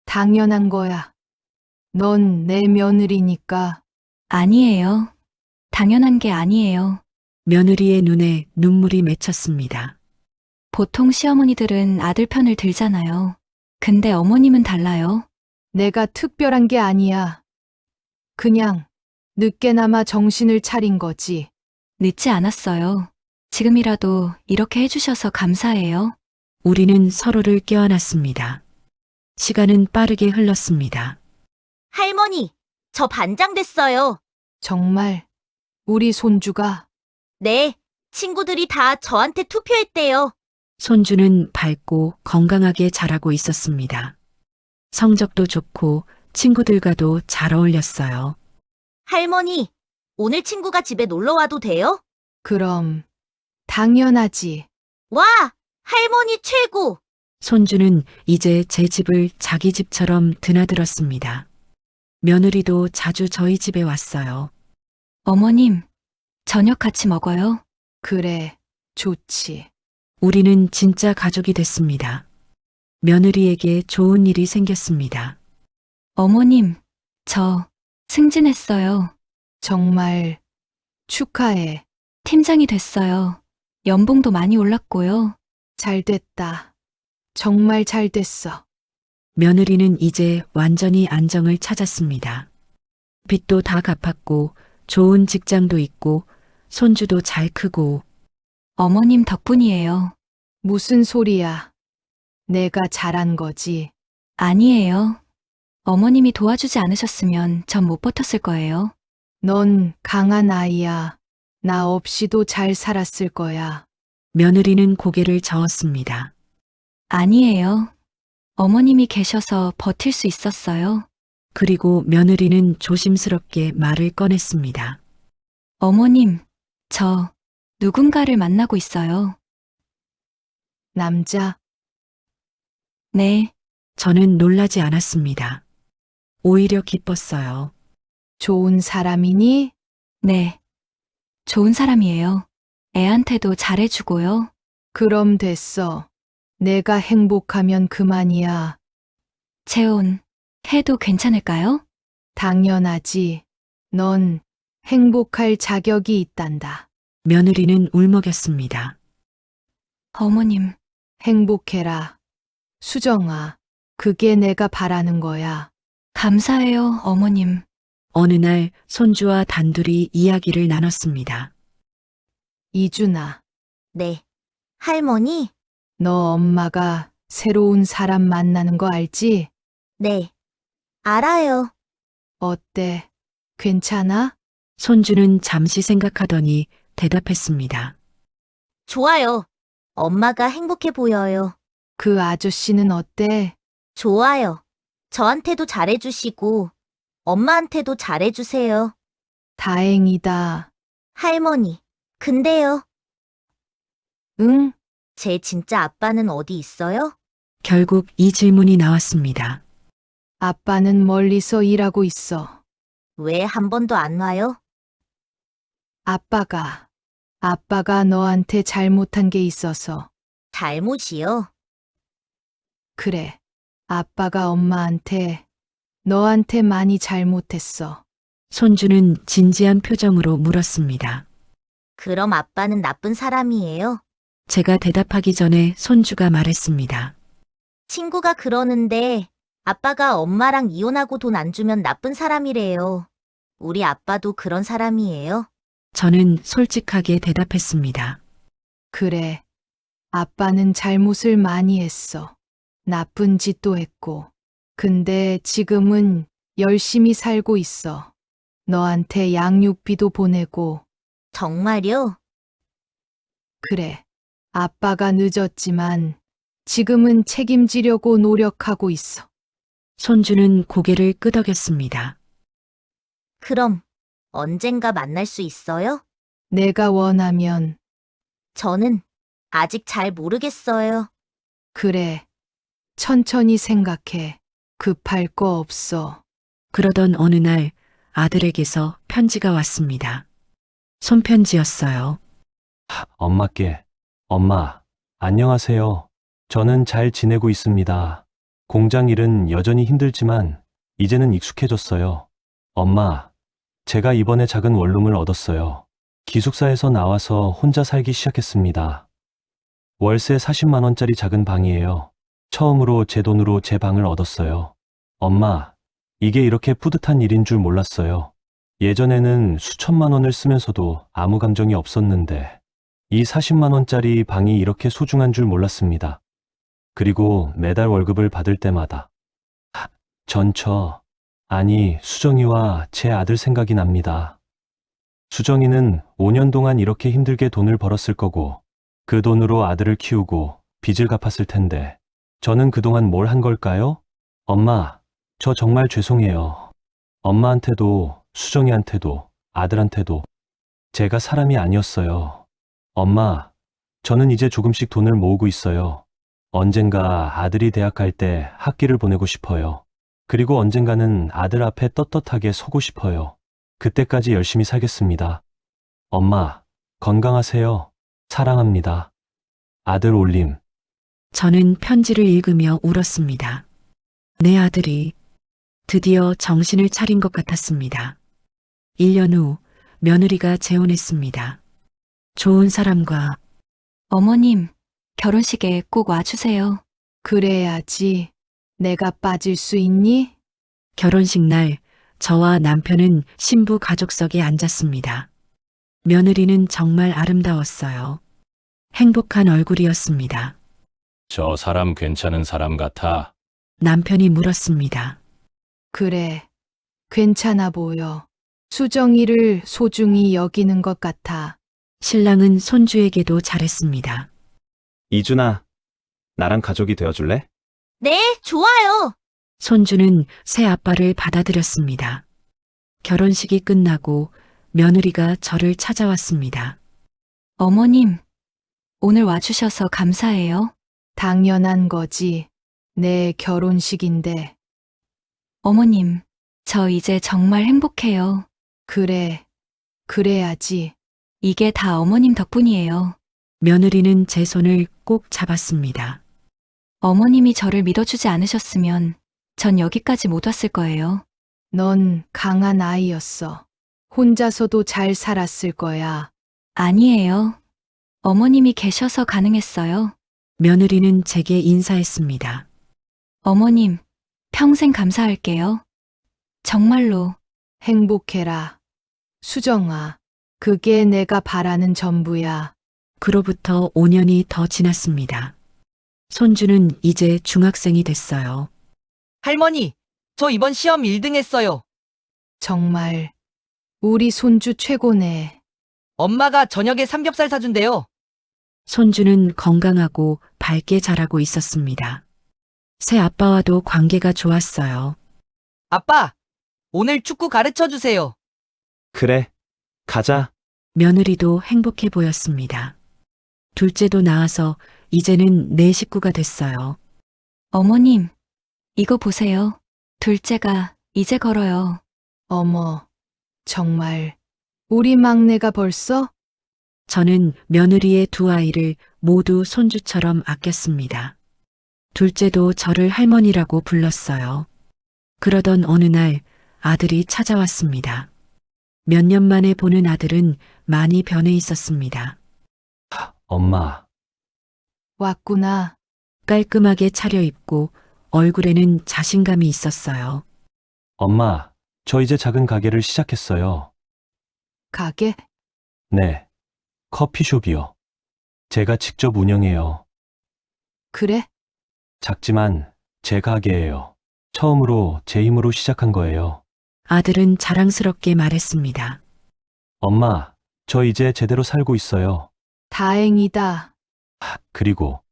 당연한 거야. 넌 내 며느리니까. 아니에요. 당연한 게 아니에요. 며느리의 눈에 눈물이 맺혔습니다. 보통 시어머니들은 아들 편을 들잖아요. 근데 어머님은 달라요. 내가 특별한 게 아니야. 그냥 늦게나마 정신을 차린 거지. 늦지 않았어요. 지금이라도 이렇게 해주셔서 감사해요. 우리는 서로를 껴안았습니다. 시간은 빠르게 흘렀습니다. 할머니, 저 반장 됐어요. 정말 우리 손주가 네, 친구들이 다 저한테 투표했대요. 손주는 밝고 건강하게 자라고 있었습니다. 성적도 좋고 친구들과도 잘 어울렸어요. 할머니, 오늘 친구가 집에 놀러 와도 돼요? 그럼 당연하지. 와, 할머니 최고! 손주는 이제 제 집을 자기 집처럼 드나들었습니다. 며느리도 자주 저희 집에 왔어요. 어머님, 저녁 같이 먹어요. 그래, 좋지. 우리는 진짜 가족이 됐습니다. 며느리에게 좋은 일이 생겼습니다. 어머님, 저 승진했어요. 정말 축하해. 팀장이 됐어요. 연봉도 많이 올랐고요. 잘 됐다. 정말 잘 됐어. 며느리는 이제 완전히 안정을 찾았습니다. 빚도 다 갚았고 좋은 직장도 있고 손주도 잘 크고 어머님 덕분이에요. 무슨 소리야. 내가 잘한 거지. 아니에요. 어머님이 도와주지 않으셨으면 전 못 버텼을 거예요. 넌 강한 아이야. 나 없이도 잘 살았을 거야. 며느리는 고개를 저었습니다. 아니에요. 어머님이 계셔서 버틸 수 있었어요. 그리고 며느리는 조심스럽게 말을 꺼냈습니다. 어머님, 저 누군가를 만나고 있어요. 남자, 네, 저는 놀라지 않았습니다. 오히려 기뻤어요. 좋은 사람이니? 네. 좋은 사람이에요. 애한테도 잘해주고요. 그럼 됐어. 내가 행복하면 그만이야. 재혼 해도 괜찮을까요? 당연하지. 넌 행복할 자격이 있단다. 며느리는 울먹였습니다. 어머님, 행복해라. 수정아, 그게 내가 바라는 거야. 감사해요, 어머님. 어느 날 손주와 단둘이 이야기를 나눴습니다. 이준아, 네. 할머니? 너 엄마가 새로운 사람 만나는 거 알지? 네. 알아요. 어때? 괜찮아? 손주는 잠시 생각하더니 대답했습니다. 좋아요. 엄마가 행복해 보여요. 그 아저씨는 어때? 좋아요. 저한테도 잘해주시고, 엄마한테도 잘해주세요. 다행이다. 할머니. 근데요, 응? 제 진짜 아빠는 어디 있어요? 결국 이 질문이 나왔습니다. 아빠는 멀리서 일하고 있어. 왜 한 번도 안 와요? 아빠가 너한테 잘못한 게 있어서. 잘못이요? 그래. 아빠가 엄마한테, 너한테 많이 잘못했어. 손주는 진지한 표정으로 물었습니다. 그럼 아빠는 나쁜 사람이에요? 제가 대답하기 전에 손주가 말했습니다. 친구가 그러는데 아빠가 엄마랑 이혼하고 돈 안 주면 나쁜 사람이래요. 우리 아빠도 그런 사람이에요? 저는 솔직하게 대답했습니다. 그래. 아빠는 잘못을 많이 했어. 나쁜 짓도 했고. 근데 지금은 열심히 살고 있어. 너한테 양육비도 보내고. 정말요? 그래. 아빠가 늦었지만 지금은 책임지려고 노력하고 있어. 손주는 고개를 끄덕였습니다. 그럼 언젠가 만날 수 있어요? 내가 원하면. 저는 아직 잘 모르겠어요. 그래. 천천히 생각해. 급할 거 없어. 그러던 어느 날 아들에게서 편지가 왔습니다. 손편지였어요. 엄마께. 엄마, 안녕하세요. 저는 잘 지내고 있습니다. 공장 일은 여전히 힘들지만 이제는 익숙해졌어요. 엄마, 제가 이번에 작은 원룸을 얻었어요. 기숙사에서 나와서 혼자 살기 시작했습니다. 월세 40만 원짜리 작은 방이에요. 처음으로 제 돈으로 제 방을 얻었어요. 엄마, 이게 이렇게 뿌듯한 일인 줄 몰랐어요. 예전에는 수천만 원을 쓰면서도 아무 감정이 없었는데 이 40만 원짜리 방이 이렇게 소중한 줄 몰랐습니다. 그리고 매달 월급을 받을 때마다 아니 수정이와 제 아들 생각이 납니다. 수정이는 5년 동안 이렇게 힘들게 돈을 벌었을 거고 그 돈으로 아들을 키우고 빚을 갚았을 텐데 저는 그동안 뭘 한 걸까요? 엄마, 저 정말 죄송해요. 엄마한테도 수정이한테도 아들한테도 제가 사람이 아니었어요. 엄마, 저는 이제 조금씩 돈을 모으고 있어요. 언젠가 아들이 대학 갈 때 학기를 보내고 싶어요. 그리고 언젠가는 아들 앞에 떳떳하게 서고 싶어요. 그때까지 열심히 살겠습니다. 엄마, 건강하세요. 사랑합니다. 아들 올림. 저는 편지를 읽으며 울었습니다. 내 아들이 드디어 정신을 차린 것 같았습니다. 1년 후 며느리가 재혼했습니다. 좋은 사람과 어머님, 결혼식에 꼭 와주세요. 그래야지. 내가 빠질 수 있니? 결혼식 날 저와 남편은 신부 가족석에 앉았습니다. 며느리는 정말 아름다웠어요. 행복한 얼굴이었습니다. 저 사람 괜찮은 사람 같아. 남편이 물었습니다. 그래, 괜찮아 보여. 수정이를 소중히 여기는 것 같아. 신랑은 손주에게도 잘했습니다. 이준아, 나랑 가족이 되어줄래? 네, 좋아요. 손주는 새 아빠를 받아들였습니다. 결혼식이 끝나고 며느리가 저를 찾아왔습니다. 어머님, 오늘 와주셔서 감사해요. 당연한 거지. 내 결혼식인데. 어머님, 저 이제 정말 행복해요. 그래, 그래야지. 이게 다 어머님 덕분이에요. 며느리는 제 손을 꼭 잡았습니다. 어머님이 저를 믿어주지 않으셨으면 전 여기까지 못 왔을 거예요. 넌 강한 아이였어. 혼자서도 잘 살았을 거야. 아니에요. 어머님이 계셔서 가능했어요. 며느리는 제게 인사했습니다. 어머님, 평생 감사할게요. 정말로. 행복해라. 수정아, 그게 내가 바라는 전부야. 그로부터 5년이 더 지났습니다. 손주는 이제 중학생이 됐어요. 할머니, 저 이번 시험 1등 했어요. 정말 우리 손주 최고네. 엄마가 저녁에 삼겹살 사준대요. 손주는 건강하고 밝게 자라고 있었습니다. 새 아빠와도 관계가 좋았어요. 아빠, 오늘 축구 가르쳐 주세요. 그래, 가자. 며느리도 행복해 보였습니다. 둘째도 낳아서 이제는 내 식구가 됐어요. 어머님, 이거 보세요. 둘째가 이제 걸어요. 어머, 정말 우리 막내가 벌써? 저는 며느리의 두 아이를 모두 손주처럼 아꼈습니다. 둘째도 저를 할머니라고 불렀어요. 그러던 어느 날 아들이 찾아왔습니다. 몇 년 만에 보는 아들은 많이 변해 있었습니다. 엄마, 왔구나. 깔끔하게 차려입고 얼굴에는 자신감이 있었어요. 엄마, 저 이제 작은 가게를 시작했어요. 가게? 네, 커피숍이요. 제가 직접 운영해요. 그래? 작지만 제 가게예요. 처음으로 제 힘으로 시작한 거예요. 아들은 자랑스럽게 말했습니다. 엄마, 저 이제 제대로 살고 있어요. 다행이다. 그리고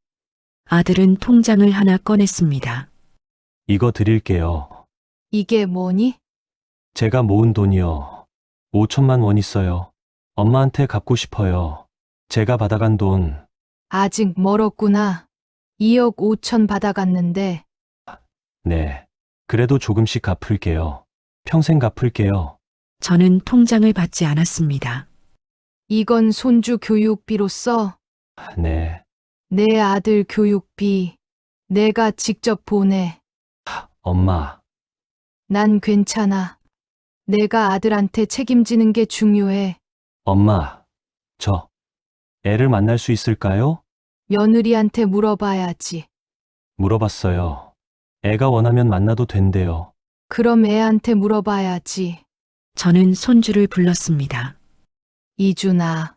아들은 통장을 하나 꺼냈습니다. 이거 드릴게요. 이게 뭐니? 제가 모은 돈이요. 5천만 원 있어요. 엄마한테 갚고 싶어요. 제가 받아간 돈, 아직 멀었구나. 2억 5천 받아갔는데. 네. 그래도 조금씩 갚을게요. 평생 갚을게요. 저는 통장을 받지 않았습니다. 이건 손주 교육비로 써. 네. 내 아들 교육비. 내가 직접 보내. 엄마, 난 괜찮아. 내가 아들한테 책임지는 게 중요해. 엄마, 저 애를 만날 수 있을까요? 며느리한테 물어봐야지. 물어봤어요. 애가 원하면 만나도 된대요. 그럼 애한테 물어봐야지. 저는 손주를 불렀습니다. 이준아,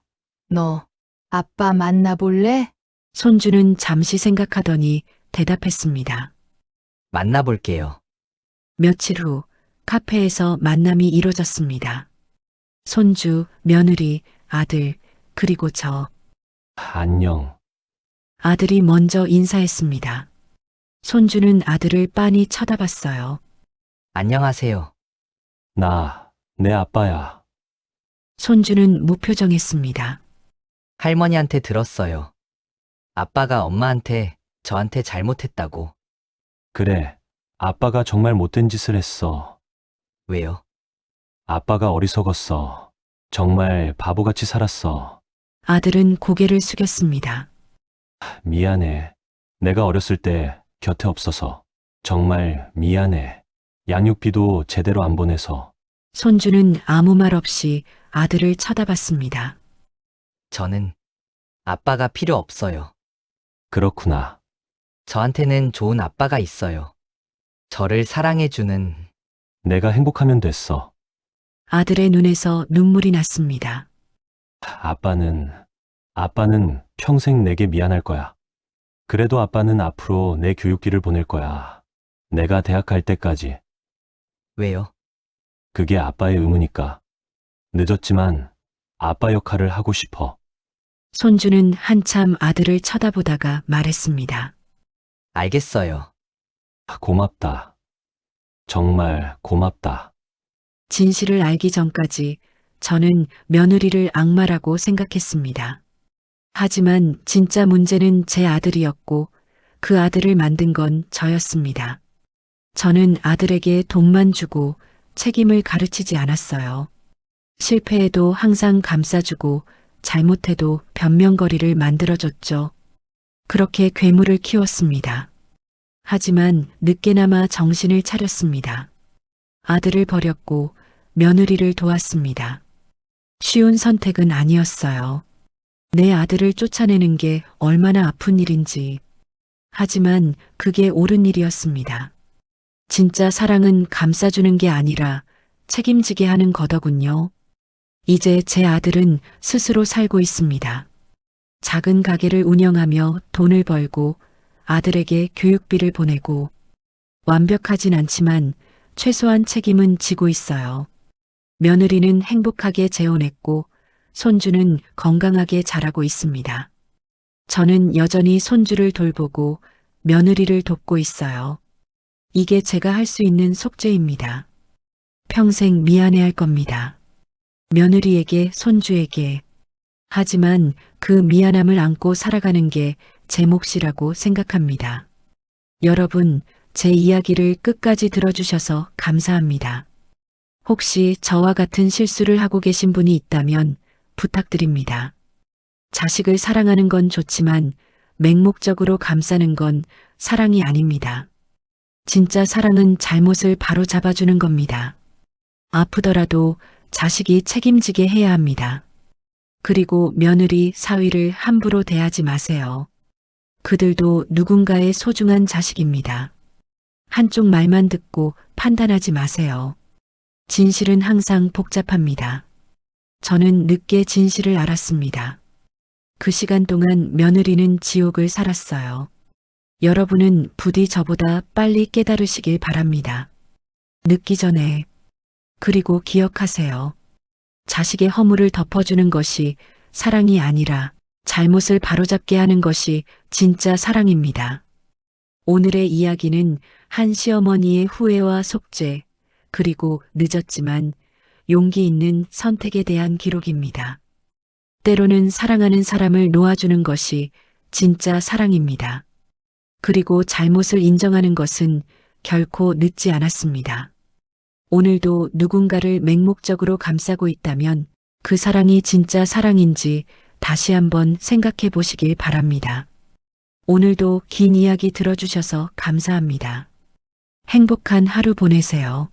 너 아빠 만나볼래? 손주는 잠시 생각하더니 대답했습니다. 만나볼게요. 며칠 후 카페에서 만남이 이루어졌습니다. 손주, 며느리, 아들, 그리고 저. 안녕. 아들이 먼저 인사했습니다. 손주는 아들을 빤히 쳐다봤어요. 안녕하세요. 내 아빠야. 손주는 무표정했습니다. 할머니한테 들었어요. 아빠가 엄마한테 저한테 잘못했다고. 그래. 아빠가 정말 못된 짓을 했어. 왜요? 아빠가 어리석었어. 정말 바보같이 살았어. 아들은 고개를 숙였습니다. 미안해. 내가 어렸을 때 곁에 없어서. 정말 미안해. 양육비도 제대로 안 보내서. 손주는 아무 말 없이 아들을 쳐다봤습니다. 저는 아빠가 필요 없어요. 그렇구나. 저한테는 좋은 아빠가 있어요. 저를 사랑해주는 내가 행복하면 됐어. 아들의 눈에서 눈물이 났습니다. 아빠는 평생 내게 미안할 거야. 그래도 아빠는 앞으로 내 교육비를 보낼 거야. 내가 대학 갈 때까지. 왜요? 그게 아빠의 의무니까. 늦었지만 아빠 역할을 하고 싶어. 손주는 한참 아들을 쳐다보다가 말했습니다. 알겠어요. 고맙다. 정말 고맙다. 진실을 알기 전까지 저는 며느리를 악마라고 생각했습니다. 하지만 진짜 문제는 제 아들이었고 그 아들을 만든 건 저였습니다. 저는 아들에게 돈만 주고 책임을 가르치지 않았어요. 실패해도 항상 감싸주고 잘못해도 변명거리를 만들어줬죠. 그렇게 괴물을 키웠습니다. 하지만 늦게나마 정신을 차렸습니다. 아들을 버렸고 며느리를 도왔습니다. 쉬운 선택은 아니었어요. 내 아들을 쫓아내는 게 얼마나 아픈 일인지. 하지만 그게 옳은 일이었습니다. 진짜 사랑은 감싸주는 게 아니라 책임지게 하는 거더군요. 이제 제 아들은 스스로 살고 있습니다. 작은 가게를 운영하며 돈을 벌고 아들에게 교육비를 보내고 완벽하진 않지만 최소한 책임은 지고 있어요. 며느리는 행복하게 재혼했고 손주는 건강하게 자라고 있습니다. 저는 여전히 손주를 돌보고 며느리를 돕고 있어요. 이게 제가 할 수 있는 속죄입니다. 평생 미안해할 겁니다. 며느리에게, 손주에게. 하지만 그 미안함을 안고 살아가는 게 제 몫이라고 생각합니다. 여러분, 제 이야기를 끝까지 들어주셔서 감사합니다. 혹시 저와 같은 실수를 하고 계신 분이 있다면 부탁드립니다. 자식을 사랑하는 건 좋지만 맹목적으로 감싸는 건 사랑이 아닙니다. 진짜 사랑은 잘못을 바로 잡아주는 겁니다. 아프더라도 자식이 책임지게 해야 합니다. 그리고 며느리, 사위를 함부로 대하지 마세요. 그들도 누군가의 소중한 자식입니다. 한쪽 말만 듣고 판단하지 마세요. 진실은 항상 복잡합니다. 저는 늦게 진실을 알았습니다. 그 시간 동안 며느리는 지옥을 살았어요. 여러분은 부디 저보다 빨리 깨달으시길 바랍니다. 늦기 전에. 그리고 기억하세요. 자식의 허물을 덮어주는 것이 사랑이 아니라 잘못을 바로잡게 하는 것이 진짜 사랑입니다. 오늘의 이야기는 한 시어머니의 후회와 속죄, 그리고 늦었지만 용기 있는 선택에 대한 기록입니다. 때로는 사랑하는 사람을 놓아주는 것이 진짜 사랑입니다. 그리고 잘못을 인정하는 것은 결코 늦지 않았습니다. 오늘도 누군가를 맹목적으로 감싸고 있다면 그 사랑이 진짜 사랑인지 다시 한번 생각해 보시길 바랍니다. 오늘도 긴 이야기 들어주셔서 감사합니다. 행복한 하루 보내세요.